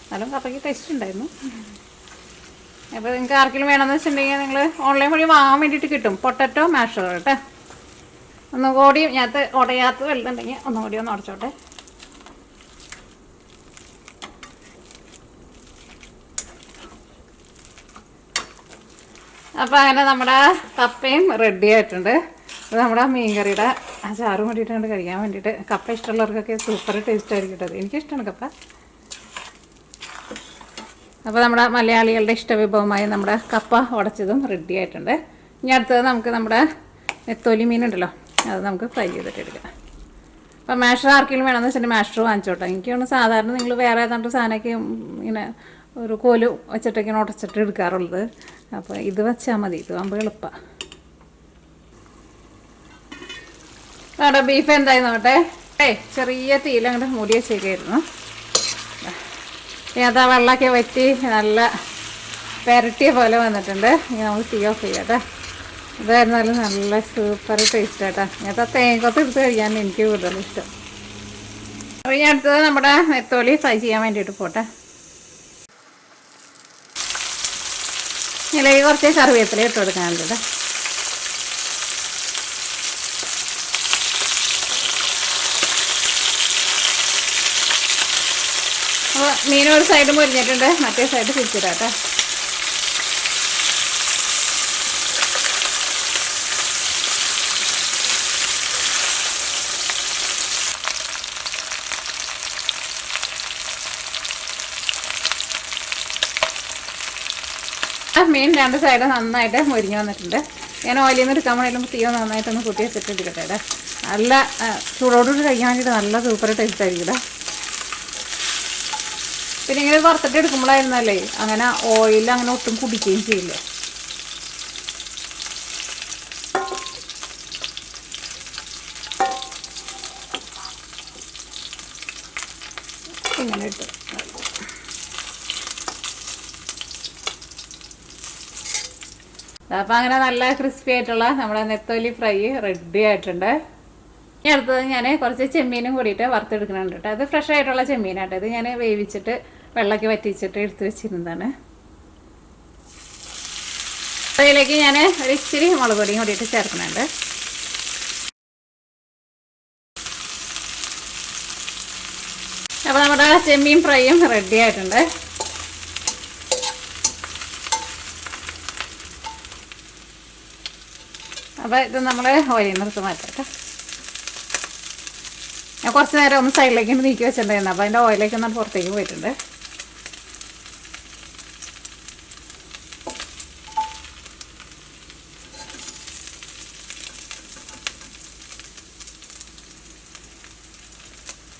എന്നാലും കപ്പയ്ക്ക് ടേസ്റ്റ് ഉണ്ടായിരുന്നു. അപ്പോൾ നിങ്ങൾക്ക് ആർക്കെങ്കിലും വേണമെന്ന് വെച്ചിട്ടുണ്ടെങ്കിൽ നിങ്ങൾ ഓൺലൈൻ വഴി വാങ്ങാൻ വേണ്ടിയിട്ട് കിട്ടും പൊട്ടറ്റോ മാഷർ കേട്ടോ. ഒന്നുകൂടി ഞാനത് ഉടയാത്ത വലുതുണ്ടെങ്കിൽ ഒന്നുകൂടി ഒന്ന് ഉടച്ചോട്ടെ. അപ്പോൾ അങ്ങനെ നമ്മുടെ കപ്പയും റെഡി ആയിട്ടുണ്ട്. അത് നമ്മുടെ മീൻകറിയുടെ ആ ചാറും കൂടിയിട്ടുണ്ട് കഴിക്കാൻ വേണ്ടിയിട്ട്. കപ്പ ഇഷ്ടമുള്ളവർക്കൊക്കെ സൂപ്പർ ടേസ്റ്റ് ആയിരിക്കും കേട്ടത്. എനിക്കിഷ്ടമാണ് കപ്പ. അപ്പോൾ നമ്മുടെ മലയാളികളുടെ ഇഷ്ടവിഭവമായി നമ്മുടെ കപ്പ ഉടച്ചതും റെഡി ആയിട്ടുണ്ട്. ഇനി അടുത്തത് നമുക്ക് നമ്മുടെ നെത്തോലി മീനുണ്ടല്ലോ, അത് നമുക്ക് ഫ്രൈ ചെയ്തിട്ട് എടുക്കാം. അപ്പോൾ മാഷർ ആർക്കെങ്കിലും വേണമെന്ന് വെച്ചിട്ടുണ്ടെങ്കിൽ മാഷർ വാങ്ങിച്ചോട്ടെ. എനിക്ക് തോന്നുന്നു സാധാരണ നിങ്ങൾ വേറെ ഏതാണ്ട് സാധനമൊക്കെ ഇങ്ങനെ ഒരു കോല് വെച്ചിട്ടൊക്കെയാണ് ഉടച്ചിട്ട് എടുക്കാറുള്ളത്. അപ്പോൾ ഇത് വെച്ചാൽ മതി, ഇത് ആകുമ്പോൾ എളുപ്പമാണ്. അവിടെ ബീഫ് എന്തായി നോട്ടെ. ചെറിയ തീയിൽ അങ്ങോട്ട് മൂടി വെച്ചേക്കായിരുന്നു. അതാ വെള്ളമൊക്കെ വറ്റി നല്ല പെരട്ടിയ പോലെ വന്നിട്ടുണ്ട്. നമുക്ക് തീ ഓഫ് ചെയ്യാം കേട്ടോ. ഇതായിരുന്നാലും നല്ല സൂപ്പർ ടേസ്റ്റ് കേട്ടോ. ഇങ്ങനത്തെ തേങ്ങക്കൊത്ത് എടുത്ത് കഴിക്കാൻ എനിക്ക് കൂടുതൽ ഇഷ്ടം. അപ്പോൾ ഞാൻ അടുത്തത് നമ്മുടെ നെത്തോലി ഫ്രൈ ചെയ്യാൻ വേണ്ടിയിട്ട് പോട്ടെ. ഇതിലേക്ക് കുറച്ച് കറിവേപ്പില ഇട്ട് കൊടുക്കാനുണ്ട്. അപ്പോൾ മീൻ ഒരു സൈഡ് മുരിഞ്ഞിട്ടുണ്ട്, മറ്റേ സൈഡ് തിരിച്ചിടാം കേട്ടോ. മീൻ രണ്ട് സൈഡ് നന്നായിട്ട് മുരിഞ്ഞ് വന്നിട്ടുണ്ട്. ഞാൻ ഓയിലിൽ നിന്ന് എടുക്കാൻ വേണ്ടിയിട്ട് തീയോ നന്നായിട്ടൊന്ന് കൂട്ടി വെച്ചിട്ട് എടുക്കട്ടെ. നല്ല ചൂടോടുകൂടി കഴിക്കാൻ വേണ്ടിയിട്ട് നല്ല സൂപ്പർ ടേസ്റ്റ് ആയിരിക്കും. പിന്നെ ഇങ്ങനെ വറുത്തിട്ട് എടുക്കുമ്പോഴായിരുന്നല്ലേ അങ്ങനെ ഓയിൽ അങ്ങനെ ഒട്ടും കുടിക്കുകയും ചെയ്യില്ല. ഇങ്ങനെ ഇട്ട് അപ്പം അങ്ങനെ നല്ല ക്രിസ്പി ആയിട്ടുള്ള നമ്മുടെ നെത്തോലി ഫ്രൈ റെഡി ആയിട്ടുണ്ട്. ഇനി അടുത്തത് ഞാൻ കുറച്ച് ചെമ്മീനും കൂടിയിട്ട് വറുത്തെടുക്കുന്നുണ്ട് കേട്ടോ. അത് ഫ്രഷ് ആയിട്ടുള്ള ചെമ്മീനാട്ടോ. ഇത് ഞാൻ വേവിച്ചിട്ട് വെള്ളമൊക്കെ വറ്റിച്ചിട്ട് എടുത്ത് വെച്ചിരുന്നതാണ്. അതിലേക്ക് ഞാൻ ഒരു ഇച്ചിരി മുളക് പൊടിയും കൂടിയിട്ട് ചേർക്കുന്നുണ്ട്. അപ്പോൾ നമ്മുടെ ചെമ്മീൻ ഫ്രൈയും റെഡി ആയിട്ടുണ്ട്. അപ്പോൾ ഇത് നമ്മൾ ഓയിലിൽ നിന്ന് എടുത്ത് മാറ്റാം. ഞാൻ കുറച്ച് നേരം ഒന്ന് സൈഡിലേക്ക് നീക്കി വെച്ചിട്ടുണ്ടായിരുന്നു. അപ്പോൾ അതിൻ്റെ ഓയിലേക്ക് ഒന്ന് പുറത്തേക്ക് പോയിട്ടുണ്ട്.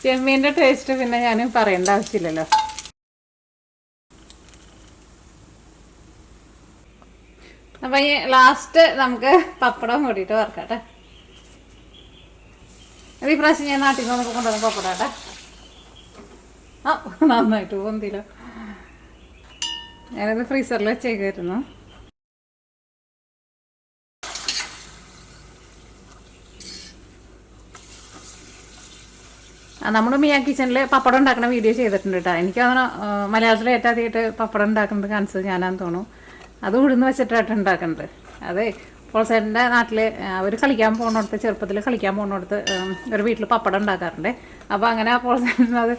ചെമ്മീൻ്റെ ടേസ്റ്റ് പിന്നെ ഞാൻ പറയേണ്ട ആവശ്യമില്ലല്ലോ. അപ്പം ഈ ലാസ്റ്റ് നമുക്ക് പപ്പടം കൂടിയിട്ട് വറക്കാട്ടെ. അത് ഈ പ്രാവശ്യം ഞാൻ നാട്ടിൽ നിന്നൊക്കെ കൊണ്ടുവന്ന പപ്പടാട്ടെ. ആ നന്നായിട്ട് പൊന്തില്ല. ഞാനത് ഫ്രീസറിൽ വെച്ചേക്കായിരുന്നു. നമ്മൾ മിയാ കിച്ചണിൽ പപ്പടം ഉണ്ടാക്കുന്ന വീഡിയോ ചെയ്തിട്ടുണ്ട് കേട്ടോ. എനിക്കങ്ങനെ മലയാളത്തിൽ ഏറ്റവും ആദ്യമായിട്ട് പപ്പടം ഉണ്ടാക്കുന്നത് കാണിച്ചത് ഞാനാന്ന് തോന്നുന്നു. അത് ഉഴുന്ന് വെച്ചിട്ടായിട്ട് ഉണ്ടാക്കുന്നത്. അത് പോൾസേട്ടൻ്റെ നാട്ടിൽ അവർ കളിക്കാൻ പോകുന്നിടത്ത്, ചെറുപ്പത്തിൽ കളിക്കാൻ പോകുന്നിടത്ത് ഒരു വീട്ടിൽ പപ്പടം ഉണ്ടാക്കാറുണ്ട്. അപ്പോൾ അങ്ങനെ പോൾസേട്ടൻ അത്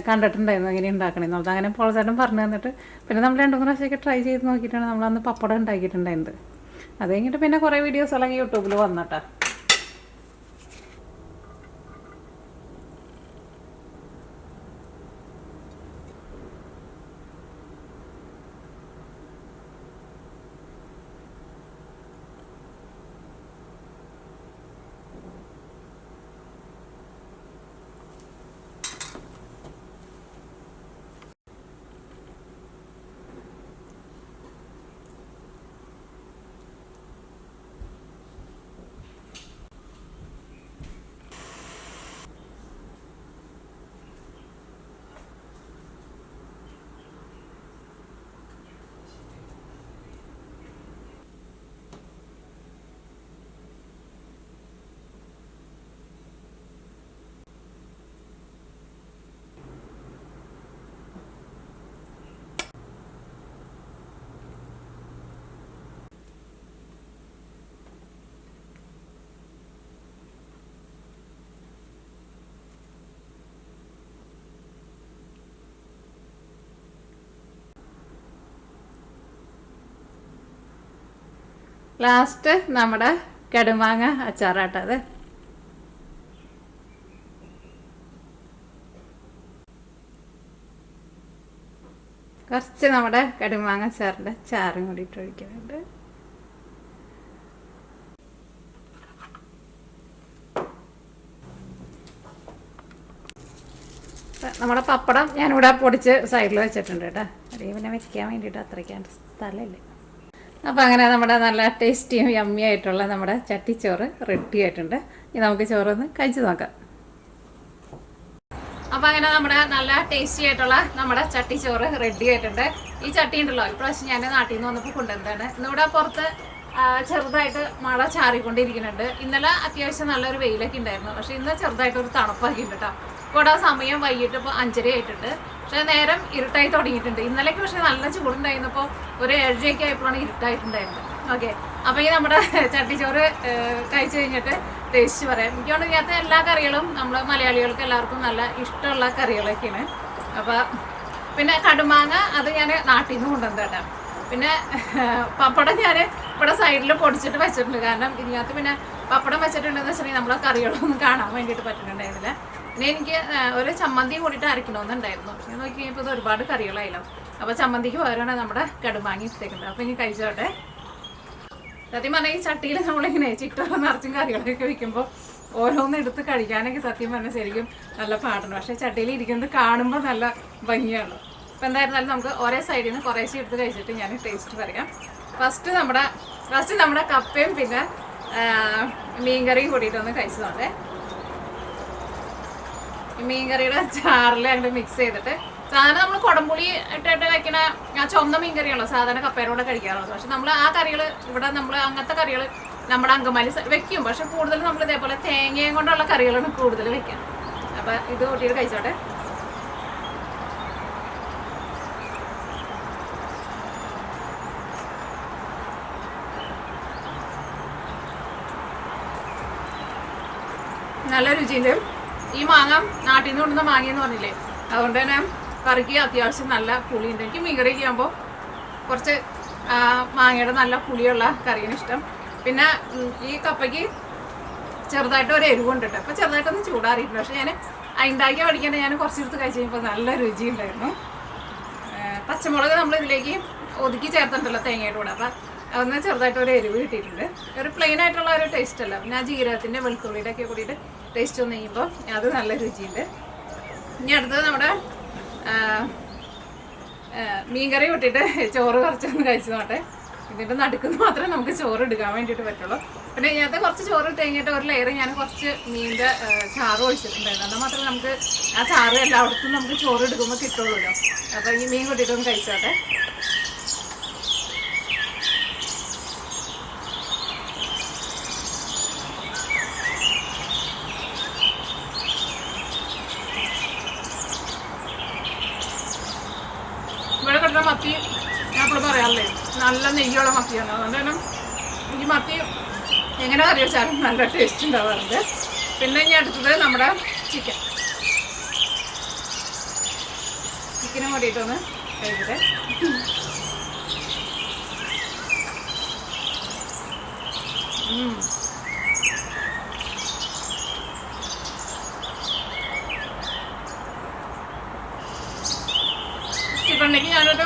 കണ്ടിട്ടുണ്ടായിരുന്നു എങ്ങനെ ഉണ്ടാക്കണമെന്നുള്ളത്. അങ്ങനെ പോൾസേട്ടൻ പറഞ്ഞു തന്നിട്ട് പിന്നെ നമ്മൾ 2-3 പ്രാവശ്യമൊക്കെ ട്രൈ ചെയ്ത് നോക്കിയിട്ടാണ് നമ്മളന്ന് പപ്പടം ഉണ്ടാക്കിയിട്ടുണ്ടായിരുന്നത്. അത് കഴിഞ്ഞിട്ട് പിന്നെ കുറേ വീഡിയോസ് അല്ലെങ്കിൽ യൂട്യൂബിൽ വന്നിട്ടാ. ലാസ്റ്റ് നമ്മുടെ കടുമാങ്ങ അച്ചാറാട്ടത്. കുറച്ച് നമ്മുടെ കടുമാങ്ങ അച്ചാറിൻ്റെ ചാറും കൂടി ഇട്ട് ഒഴിക്കുന്നുണ്ട്. നമ്മുടെ പപ്പടം ഞാനിവിടെ പൊടിച്ച് സൈഡിൽ വെച്ചിട്ടുണ്ട് കേട്ടോ. അല്ലെങ്കിൽ പിന്നെ വെക്കാൻ വേണ്ടിയിട്ട് അത്രയ്ക്ക് സ്ഥലമില്ല. അപ്പോൾ അങ്ങനെ നമ്മുടെ നല്ല ടേസ്റ്റിയും യമ്മി ആയിട്ടുള്ള നമ്മുടെ ചട്ടിച്ചോറ് റെഡി ആയിട്ടുണ്ട്. ഇനി നമുക്ക് ചോറൊന്ന് കഴിച്ച് നോക്കാം. അപ്പോൾ അങ്ങനെ നമ്മുടെ നല്ല ടേസ്റ്റി ആയിട്ടുള്ള നമ്മുടെ ചട്ടിച്ചോറ് റെഡി ആയിട്ടുണ്ട്. ഈ ചട്ടി ഉണ്ടല്ലോ ഇപ്രാവശ്യം ഞാൻ നാട്ടിൽ നിന്ന് വന്നപ്പോൾ കൊണ്ടുവന്നതാണ്. ഇന്നിവിടെ പുറത്ത് ചെറുതായിട്ട് മഴ ചാറിക്കൊണ്ടിരിക്കുന്നുണ്ട്. ഇന്നലെ അത്യാവശ്യം നല്ലൊരു വെയിലൊക്കെ ഉണ്ടായിരുന്നു. പക്ഷെ ഇന്ന് ചെറുതായിട്ടൊരു തണുപ്പാക്കി ഉണ്ട് കേട്ടോ. ഇവിടെ സമയം വൈകിട്ട് ഇപ്പോൾ 5:30 ആയിട്ടുണ്ട്. പക്ഷെ നേരം ഇരുട്ടായി തുടങ്ങിയിട്ടുണ്ട്. ഇന്നലേക്ക് പക്ഷെ നല്ല ചൂടുണ്ടായിരുന്നപ്പോൾ ഒരു 7:30 ആയപ്പോഴാണ് ഇരുട്ടായിട്ടുണ്ടായിരുന്നത്. ഓക്കെ, അപ്പോൾ ഈ നമ്മുടെ ചട്ടിച്ചോറ് കഴിച്ചു കഴിഞ്ഞിട്ട് ടേസ്റ്റ് പറയാം. എനിക്കാണ് ഇതിനകത്ത് എല്ലാ കറികളും നമ്മൾ മലയാളികൾക്ക് എല്ലാവർക്കും നല്ല ഇഷ്ടമുള്ള കറികളൊക്കെയാണ്. അപ്പോൾ പിന്നെ കടുമാങ്ങ അത് ഞാൻ നാട്ടിൽ നിന്ന് കൊണ്ടുവന്നേട്ടാ. പിന്നെ പപ്പടം ഞാൻ ഇവിടെ സൈഡിൽ പൊടിച്ചിട്ട് വെച്ചിട്ടുണ്ട്. കാരണം ഇതിനകത്ത് പിന്നെ പപ്പടം വെച്ചിട്ടുണ്ടെന്ന് വെച്ചിട്ടുണ്ടെങ്കിൽ നമ്മളെ കറികളൊന്നും കാണാൻ വേണ്ടിയിട്ട് പറ്റുന്നുണ്ടായിരുന്നില്ല. പിന്നെ എനിക്ക് ഒരു ചമ്മന്തി കൂടിയിട്ട് അരക്കണമെന്നുണ്ടായിരുന്നു. ഞാൻ നോക്കി കഴിഞ്ഞപ്പോൾ ഇത് ഒരുപാട് കറികളായല്ലോ. അപ്പോൾ ചമ്മന്തിക്ക് പകരമാണ് നമ്മുടെ കടുമാങ്ങി ഇട്ടേക്കുന്നത്. അപ്പോൾ ഇനി കഴിച്ചോട്ടെ. സത്യം പറഞ്ഞാൽ ഈ ചട്ടിയിൽ നമ്മളിങ്ങനെ ചിട്ടോളം നിറച്ചും കറികളൊക്കെ വെക്കുമ്പോൾ ഓരോന്നും എടുത്ത് കഴിക്കാനൊക്കെ സത്യം പറഞ്ഞാൽ ശരിക്കും നല്ല പാടാണ്. പക്ഷേ ചട്ടിയിൽ ഇരിക്കുന്നത് കാണുമ്പോൾ നല്ല ഭംഗിയാണ്. അപ്പോൾ എന്തായിരുന്നാലും നമുക്ക് ഒരേ സൈഡിൽ നിന്ന് കുറേശ്ശെ എടുത്ത് കഴിച്ചിട്ട് ഞാൻ ടേസ്റ്റ് പറയാം. ഫസ്റ്റ് നമ്മുടെ കപ്പയും പിന്നെ മീൻകറിയും കൂടിയിട്ടൊന്ന് കഴിച്ചു നോക്കേ. മീൻകറിയുടെ ചാറിൽ അങ്ങോട്ട് മിക്സ് ചെയ്തിട്ട് സാധാരണ നമ്മൾ കുടംപുളി ഇട്ടിട്ട് വെക്കണ ചുവന്ന മീൻകറിയാണല്ലോ സാധാരണ കപ്പയുടെ കൂടെ കഴിക്കാറുള്ളത്. പക്ഷെ നമ്മൾ ആ കറികൾ ഇവിടെ നമ്മൾ അങ്ങനത്തെ കറികൾ നമ്മുടെ അങ്കമാലി വെക്കും. പക്ഷെ കൂടുതൽ നമ്മൾ ഇതേപോലെ തേങ്ങയും കൊണ്ടുള്ള കറികളാണ് കൂടുതൽ വെക്കുക. അപ്പം ഇത് കൂട്ടിയിട്ട് കഴിച്ചോട്ടെ. നല്ല രുചിയുണ്ട്. ഈ മാങ്ങ നാട്ടിൽ നിന്ന് കൊണ്ടുവന്ന മാങ്ങയെന്ന് പറഞ്ഞില്ലേ, അതുകൊണ്ട് തന്നെ കറിക്ക് അത്യാവശ്യം നല്ല പുളിയുണ്ട്. എനിക്ക് മീൻകറിയൊക്കെ ആകുമ്പോൾ കുറച്ച് മാങ്ങയുടെ നല്ല പുളിയുള്ള കറിയാണ് ഇഷ്ടം. പിന്നെ ഈ കപ്പയ്ക്ക് ചെറുതായിട്ട് ഒരു എരിവുണ്ട് കേട്ടോ. അപ്പോൾ ചെറുതായിട്ടൊന്നും ചൂടാറിയിട്ടുണ്ട്. പക്ഷേ ഞാൻ ഉണ്ടാക്കി പഠിക്കേണ്ട ഞാൻ കുറച്ചെടുത്ത് കഴിച്ച് കഴിഞ്ഞപ്പോൾ നല്ല രുചിയുണ്ടായിരുന്നു. പച്ചമുളക് നമ്മൾ ഇതിലേക്ക് ഒതുക്കി ചേർത്തിട്ടുണ്ടല്ലോ തേങ്ങയുടെ കൂടെ. അപ്പം അതൊന്ന് ചെറുതായിട്ട് ഒരു എരിവ് കിട്ടിയിട്ടുണ്ട്. ഒരു പ്ലെയിൻ ആയിട്ടുള്ള ഒരു ടേസ്റ്റ് അല്ല. പിന്നെ ആ ജീരകത്തിൻ്റെ വെളുത്തുള്ളിയുടെ ഒക്കെ കൂടിയിട്ട് ടേസ്റ്റ് ഒന്ന് കഴിയുമ്പോൾ അത് നല്ല രുചിയുണ്ട്. ഇനി അടുത്തത് നമ്മുടെ മീൻകറി കൂട്ടിയിട്ട് ചോറ് കുറച്ചൊന്ന് കഴിച്ചു നോട്ടെ. ഇതിൻ്റെ നടുക്കുന്ന മാത്രമേ നമുക്ക് ചോറ് എടുക്കാൻ വേണ്ടിയിട്ട് പറ്റുള്ളൂ. പിന്നെ ഇതിനകത്ത് കുറച്ച് ചോറ് ഇട്ട് കഴിഞ്ഞിട്ട് ഒരു ലെയർ ഞാൻ കുറച്ച് മീനിൻ്റെ ചാറ് ഒഴിച്ചിട്ടുണ്ടായിരുന്നു. എന്നാൽ മാത്രമേ നമുക്ക് ആ ചാറ് എല്ലായിടത്തും നമുക്ക് ചോറ് എടുക്കുമ്പോൾ കിട്ടുള്ളൂല്ലോ. അപ്പോൾ ഈ മീൻ കൂട്ടിയിട്ടൊന്ന് കഴിച്ചോട്ടെ. ഇവിടെ കിട്ടുന്ന മത്തി ഞാൻ അപ്പോൾ പറയാറില്ലേ നല്ല നെയ്യുള്ള മത്തിയാണ്. അതുകൊണ്ട് തന്നെ ഈ മത്തി എങ്ങനെ കറി വെച്ചാലും നല്ല ടേസ്റ്റ് ഉണ്ടാവാറുണ്ട്. പിന്നെ ഇനി അടുത്തത് നമ്മുടെ ചിക്കനും കൂടിയിട്ടൊന്ന് കഴിക്കട്ടെ. ചിക്കനിലേക്ക് ഞാനൊരു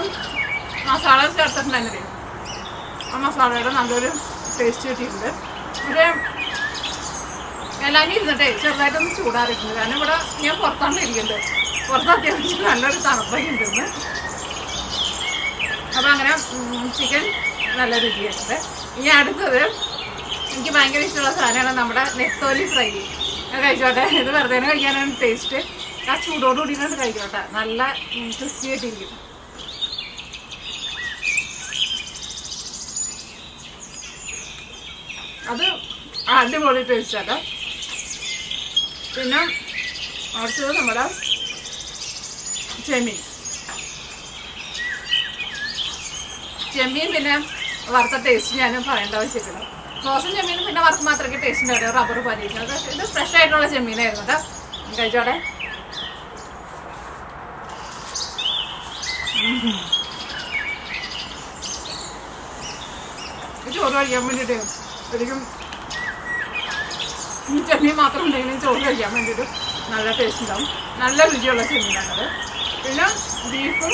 മസാല ചേർത്തിട്ടുണ്ടായിരുന്നില്ലേ, ആ മസാലയുടെ നല്ലൊരു ടേസ്റ്റ് കിട്ടിയിട്ടുണ്ട്. ഒരു എല്ലാം ഇരുന്നിട്ടേ ചെറുതായിട്ടൊന്ന് ചൂടാറിയിട്ടുണ്ട്. കാരണം ഇവിടെ ഞാൻ പുറത്താണ് ഇരിക്കുന്നത്. പുറത്ത് അത്യാവശ്യം നല്ലൊരു തണുപ്പൊക്കെ ഉണ്ടെന്ന്. അപ്പോൾ അങ്ങനെ ചിക്കൻ നല്ല രുചിയായിട്ടുണ്ട്. ഇനി അടുത്തത് എനിക്ക് ഭയങ്കര ഇഷ്ടമുള്ള സാധനമാണ് നമ്മുടെ നെത്തോലി ഫ്രൈ. കഴിച്ചോട്ടെ. ഇത് വെറുതെ കഴിക്കാനാണ് ടേസ്റ്റ്. ആ ചൂടോട് കൂടിയിട്ടാണ് കഴിക്കോട്ടെ. നല്ല ക്രിസ്പി ആയിട്ടിരിക്കും. അത് അടിപൊളി ടേസ്റ്റാട്ടോ. പിന്നെ അടുത്തത് നമ്മുടെ ചെമ്മീൻ പിന്നെ വറുത്ത ടേസ്റ്റ് ഞാൻ പറയേണ്ട ആവശ്യമില്ല. ഫ്രോസൺ ചെമ്മീനും പിന്നെ വറുത്ത് മാത്രമേ ടേസ്റ്റ് ഉണ്ടാവില്ല. റബ്ബർ പാലിയിരിക്കുന്നത്. പക്ഷേ ഇത് ഫ്രഷ് ആയിട്ടുള്ള ചെമ്മീനായിരുന്നു കേട്ടോ. കഴിച്ചോടെ. ചോറ് കഴിക്കാൻ വേണ്ടിയിട്ട് ഒരിക്കും ചെമ്മീൻ മാത്രം ഉണ്ടെങ്കിലും ചോറ് കഴിക്കാൻ വേണ്ടിയിട്ട് നല്ല ടേസ്റ്റ് ഉണ്ടാവും. നല്ല രുചിയുള്ള ചെമ്മീനാണത്. പിന്നെ ബീഫും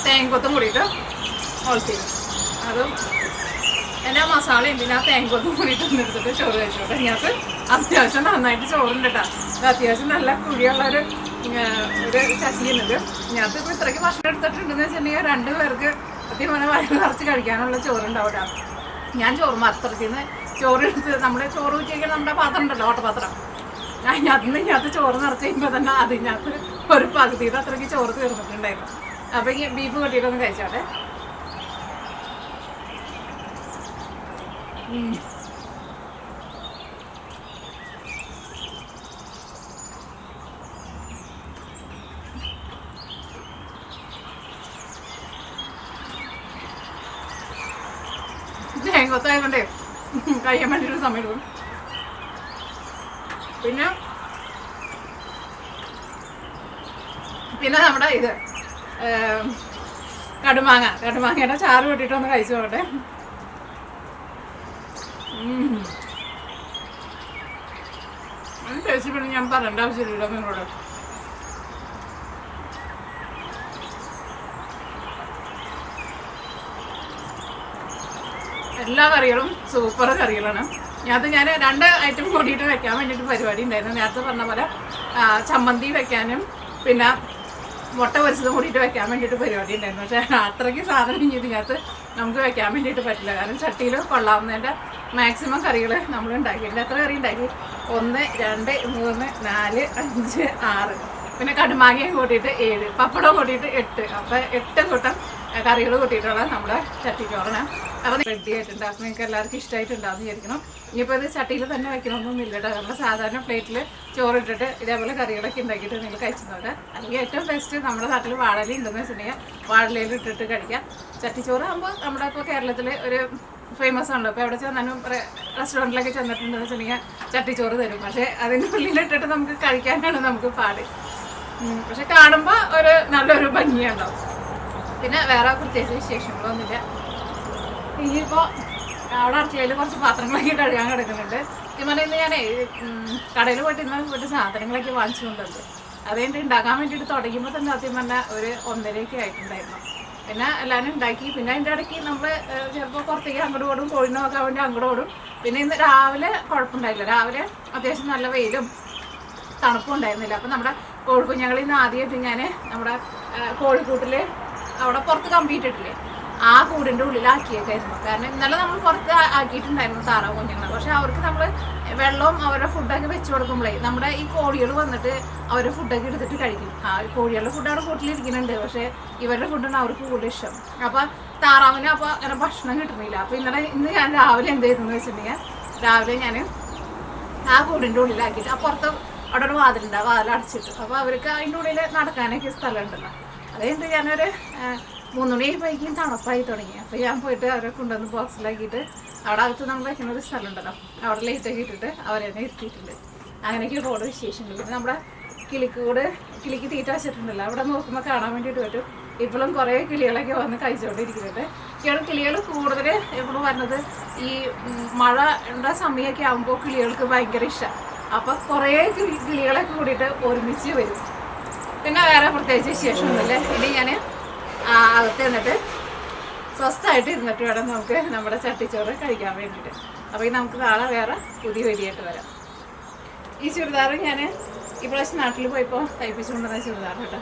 തേങ്ങക്കൊത്തും കൂടിയിട്ട് ഹോൾട്ട് ചെയ്യും. അതും എൻ്റെ മസാലയും പിന്നെ ആ തേങ്ങക്കൊത്തും കൂടിയിട്ട് എടുത്തിട്ട് ചോറ് കഴിച്ചോട്ടെ. ഇതിനകത്ത് അത്യാവശ്യം നന്നായിട്ട് ചോറുണ്ട് കേട്ടോ. അത്യാവശ്യം നല്ല കുഴിയുള്ളൊരു ചട്ടിയുണ്ട്. ഞാനിപ്പോൾ ഇത്രയ്ക്ക് ഭക്ഷണം എടുത്തിട്ടുണ്ടെന്ന് വെച്ചിട്ടുണ്ടെങ്കിൽ 2 പേർക്ക് സത്യം പറഞ്ഞാൽ വയറ് നിറച്ച് കഴിക്കാനുള്ള ചോറുണ്ടാവില്ല. ഞാൻ ചോറ് പാത്രത്തിൽ നിന്ന് ചോറ് എടുത്ത് നമ്മുടെ ചോറ് ഊറ്റിയൊക്കെ നമ്മുടെ പാത്രം ഉണ്ടല്ലോ, ഓട്ടപാത്രം, അതിനകത്ത് ചോറ് നിറച്ച് കഴിയുമ്പോൾ തന്നെ അതിനകത്ത് ഒരു പകുതിയുടെ അത്രയ്ക്ക് ചോറ് തീർന്നിട്ടുണ്ടായിരുന്നു. അപ്പോൾ ഈ ബീഫ് കൊട്ടിയിട്ടൊന്ന് കഴിച്ചോട്ടെ. തേങ്ങത്തായതുകൊണ്ടേ കഴിയാൻ വേണ്ടിയൊരു സമയം എടുക്കും. പിന്നെ നമ്മുടെ ഇത് കടുമാങ്ങയുടെ ചാറ് കൂട്ടിയിട്ടൊന്ന് കഴിച്ചു നോക്കട്ടെ. ടേസ്റ്റ് പിന്നെ ഞാൻ പറയേണ്ട ആവശ്യമില്ലല്ലോ നിങ്ങളോട്. എല്ലാ കറികളും സൂപ്പർ കറികളാണ്. ഞാൻ 2 ഐറ്റം കൂടിയിട്ട് വെക്കാൻ വേണ്ടിയിട്ട് പരിപാടി ഉണ്ടായിരുന്നു. നേരത്തെ പറഞ്ഞ പോലെ ചമ്മന്തി വെക്കാനും പിന്നെ മുട്ട പൊരിച്ചതും കൂടിയിട്ട് വെക്കാൻ വേണ്ടിയിട്ട് പരിപാടി ഉണ്ടായിരുന്നു. പക്ഷേ അത്രയ്ക്ക് സാധനം ഇനി ഇതിനകത്ത് നമുക്ക് വെക്കാൻ വേണ്ടിയിട്ട് പറ്റില്ല. കാരണം ചട്ടിയിൽ കൊള്ളാവുന്നതിൻ്റെ മാക്സിമം കറികൾ നമ്മൾ ഉണ്ടാക്കിയിട്ടുണ്ട്. എത്ര കറി ഉണ്ടാക്കി? 1 2 3 4 5 6, പിന്നെ കടുമാങ്ങയും കൂട്ടിയിട്ട് 7, പപ്പടം കൂട്ടിയിട്ട് 8. അപ്പോൾ 8 കൂട്ടം കറികൾ കൂട്ടിയിട്ടുള്ള നമ്മുടെ ചട്ടിച്ചോറാണ്. അപ്പോൾ റെഡി ആയിട്ടുണ്ട്. അപ്പോൾ നിങ്ങൾക്ക് എല്ലാവർക്കും ഇഷ്ടമായിട്ടുണ്ടാകുമെന്ന് വിചാരിക്കണം. ഇനിയിപ്പോൾ ഇത് ചട്ടിയിൽ തന്നെ വെക്കണമെന്നൊന്നും ഇല്ല. നമ്മൾ സാധാരണ പ്ലേറ്റിൽ ചോറിട്ടിട്ട് ഇതേപോലെ കറികളൊക്കെ ഉണ്ടാക്കിയിട്ട് നിങ്ങൾ കഴിച്ചു നോക്കുക. അല്ലെങ്കിൽ ഏറ്റവും ബെസ്റ്റ് നമ്മുടെ നാട്ടിൽ വാഴയില ഉണ്ടെന്ന് വെച്ചിട്ടുണ്ടെങ്കിൽ വാഴയിലയിൽ ഇട്ടിട്ട് കഴിക്കാം. ചട്ടിച്ചോറ് ആകുമ്പോൾ നമ്മുടെ ഇപ്പോൾ കേരളത്തിൽ ഒരു ഫേമസ് ആണല്ലോ. ഇപ്പോൾ എവിടെ ചെന്നാലും റെസ്റ്റോറൻറ്റിലൊക്കെ ചെന്നിട്ടുണ്ടെന്ന് വെച്ചിട്ടുണ്ടെങ്കിൽ ചട്ടിച്ചോറ് തരും. പക്ഷേ അതിൻ്റെ ഉള്ളിലിട്ടിട്ട് നമുക്ക് കഴിക്കാനാണ് നമുക്ക് പാട്. പക്ഷെ കാണുമ്പോൾ ഒരു നല്ലൊരു ഭംഗിയുണ്ടാവും. പിന്നെ വേറെ പ്രത്യേകിച്ച് വിശേഷങ്ങളൊന്നുമില്ല. ഇനിയിപ്പോൾ അവിടെ അടുക്കളയിൽ കുറച്ച് പാത്രങ്ങളൊക്കെ കഴുകാൻ കിടക്കുന്നുണ്ട്. ഇതുപോലെ ഇന്ന് ഞാൻ കടയിൽ പോയിട്ട് സാധനങ്ങളൊക്കെ വാങ്ങിച്ചു കൊണ്ടുവന്നത്. അതുകഴിഞ്ഞിട്ട് ഉണ്ടാക്കാൻ വേണ്ടിയിട്ട് തുടങ്ങിയപ്പോൾ തന്നെ ആദ്യം പറഞ്ഞാൽ ഒരു 1:30 ആയിട്ടുണ്ടായിരുന്നു. പിന്നെ എല്ലാവരും ഉണ്ടാക്കി. പിന്നെ അതിൻ്റെ ഇടയ്ക്ക് നമ്മൾ ചിലപ്പോൾ പുറത്തേക്ക് അങ്ങോട്ട് ഓടും, കോഴിനെ നോക്കാൻ വേണ്ടി അങ്ങോട്ട് ഓടും. പിന്നെ ഇന്ന് രാവിലെ കുഴപ്പമുണ്ടായില്ല. രാവിലെ അത്യാവശ്യം നല്ല വെയിലും തണുപ്പും ഉണ്ടായിരുന്നില്ല. അപ്പം നമ്മുടെ കോഴിക്കുഞ്ഞുങ്ങളിൽ നിന്ന് ആദ്യമായിട്ട് ഞാൻ നമ്മുടെ കോഴിക്കൂട്ടിൽ അവിടെ പുറത്ത് കമ്പിയിട്ടിട്ടില്ലേ, ആ കൂടിൻ്റെ ഉള്ളിലാക്കിയേക്കായിരുന്നു. കാരണം ഇന്നലെ നമ്മൾ പുറത്ത് ആക്കിയിട്ടുണ്ടായിരുന്നു താറാവ് കുഞ്ഞുങ്ങളെ. പക്ഷെ അവർക്ക് നമ്മൾ വെള്ളവും അവരുടെ ഫുഡൊക്കെ വെച്ച് കൊടുക്കുമ്പോഴേ നമ്മുടെ ഈ കോഴികൾ വന്നിട്ട് അവരുടെ ഫുഡൊക്കെ എടുത്തിട്ട് കഴിക്കും. ആ കോഴികളുടെ ഫുഡ് അവിടെ കൂട്ടിലിരിക്കുന്നുണ്ട്. പക്ഷേ ഇവരുടെ ഫുഡാണ് അവർക്ക് കൂടുതൽ ഇഷ്ടം. അപ്പോൾ താറാവിന് അപ്പോൾ അങ്ങനെ ഭക്ഷണം കിട്ടുന്നില്ല. അപ്പോൾ ഇന്ന് ഞാൻ രാവിലെ എന്ത് ചെയ്തെന്ന് വെച്ചിട്ടുണ്ടെങ്കിൽ, രാവിലെ ഞാൻ ആ കൂടിൻ്റെ ഉള്ളിലാക്കിയിട്ട് ആ പുറത്ത് അവിടെ ഒരു വാതിലുണ്ട്, ആ വാതിൽ അടച്ചിട്ടു. അപ്പോൾ അവർക്ക് അതിൻ്റെ ഉള്ളിൽ നടക്കാനൊക്കെ സ്ഥലമുണ്ടല്ലോ. അതുകൊണ്ട് ഞാനൊരു 3 മണിയായപ്പോഴേക്കും തണുപ്പായി തുടങ്ങി. അപ്പോൾ ഞാൻ പോയിട്ട് അവരെ കൊണ്ടുവന്ന് ബോക്സിലാക്കിയിട്ട് അവിടെ അകത്ത് നമ്മൾ വയ്ക്കുന്ന ഒരു സ്ഥലം ഉണ്ടല്ലോ, അവിടെ ലൈറ്റൊക്കെ ഇട്ടിട്ട് അവരെ തന്നെ ഇരുത്തിയിട്ടുണ്ട്. അങ്ങനെയൊക്കെ ഒരുപാട് വിശേഷങ്ങൾ. പിന്നെ നമ്മുടെ കിളിക്ക് തീറ്റ വെച്ചിട്ടുണ്ടല്ലോ, അവിടെ നോക്കുമ്പോൾ കാണാൻ വേണ്ടിയിട്ട് പറ്റും. ഇപ്പോഴും കുറേ കിളികളൊക്കെ വന്ന് കഴിച്ചുകൊണ്ടിരിക്കുന്നുണ്ട്. കിളികൾ കൂടുതൽ എപ്പോഴും വരുന്നത് ഈ മഴയുടെ സമയമൊക്കെ ആകുമ്പോൾ കിളികൾക്ക് ഭയങ്കര ഇഷ്ടം. അപ്പോൾ കുറേ കിളികളൊക്കെ കൂടിയിട്ട് ഒരുമിച്ച് വരും. പിന്നെ വേറെ പ്രത്യേകിച്ച് വിശേഷമൊന്നുമില്ല. ഇനി ഞാൻ അകത്ത് നിന്നിട്ട് സ്വസ്ഥമായിട്ട് ഇരുന്നിട്ട് വേണം നമുക്ക് നമ്മുടെ ചട്ടിച്ചോറ് കഴിക്കാൻ വേണ്ടിയിട്ട്. അപ്പോൾ നമുക്ക് നാളെ വേറെ പുതിയ വീഡിയോയായിട്ട് വരാം. ഈ ചുരിദാർ ഞാൻ ഈ പ്രാവശ്യം നാട്ടിൽ പോയപ്പോൾ തയ്പ്പിച്ചുകൊണ്ടുവന്ന ചുരിദാർ കേട്ടോ.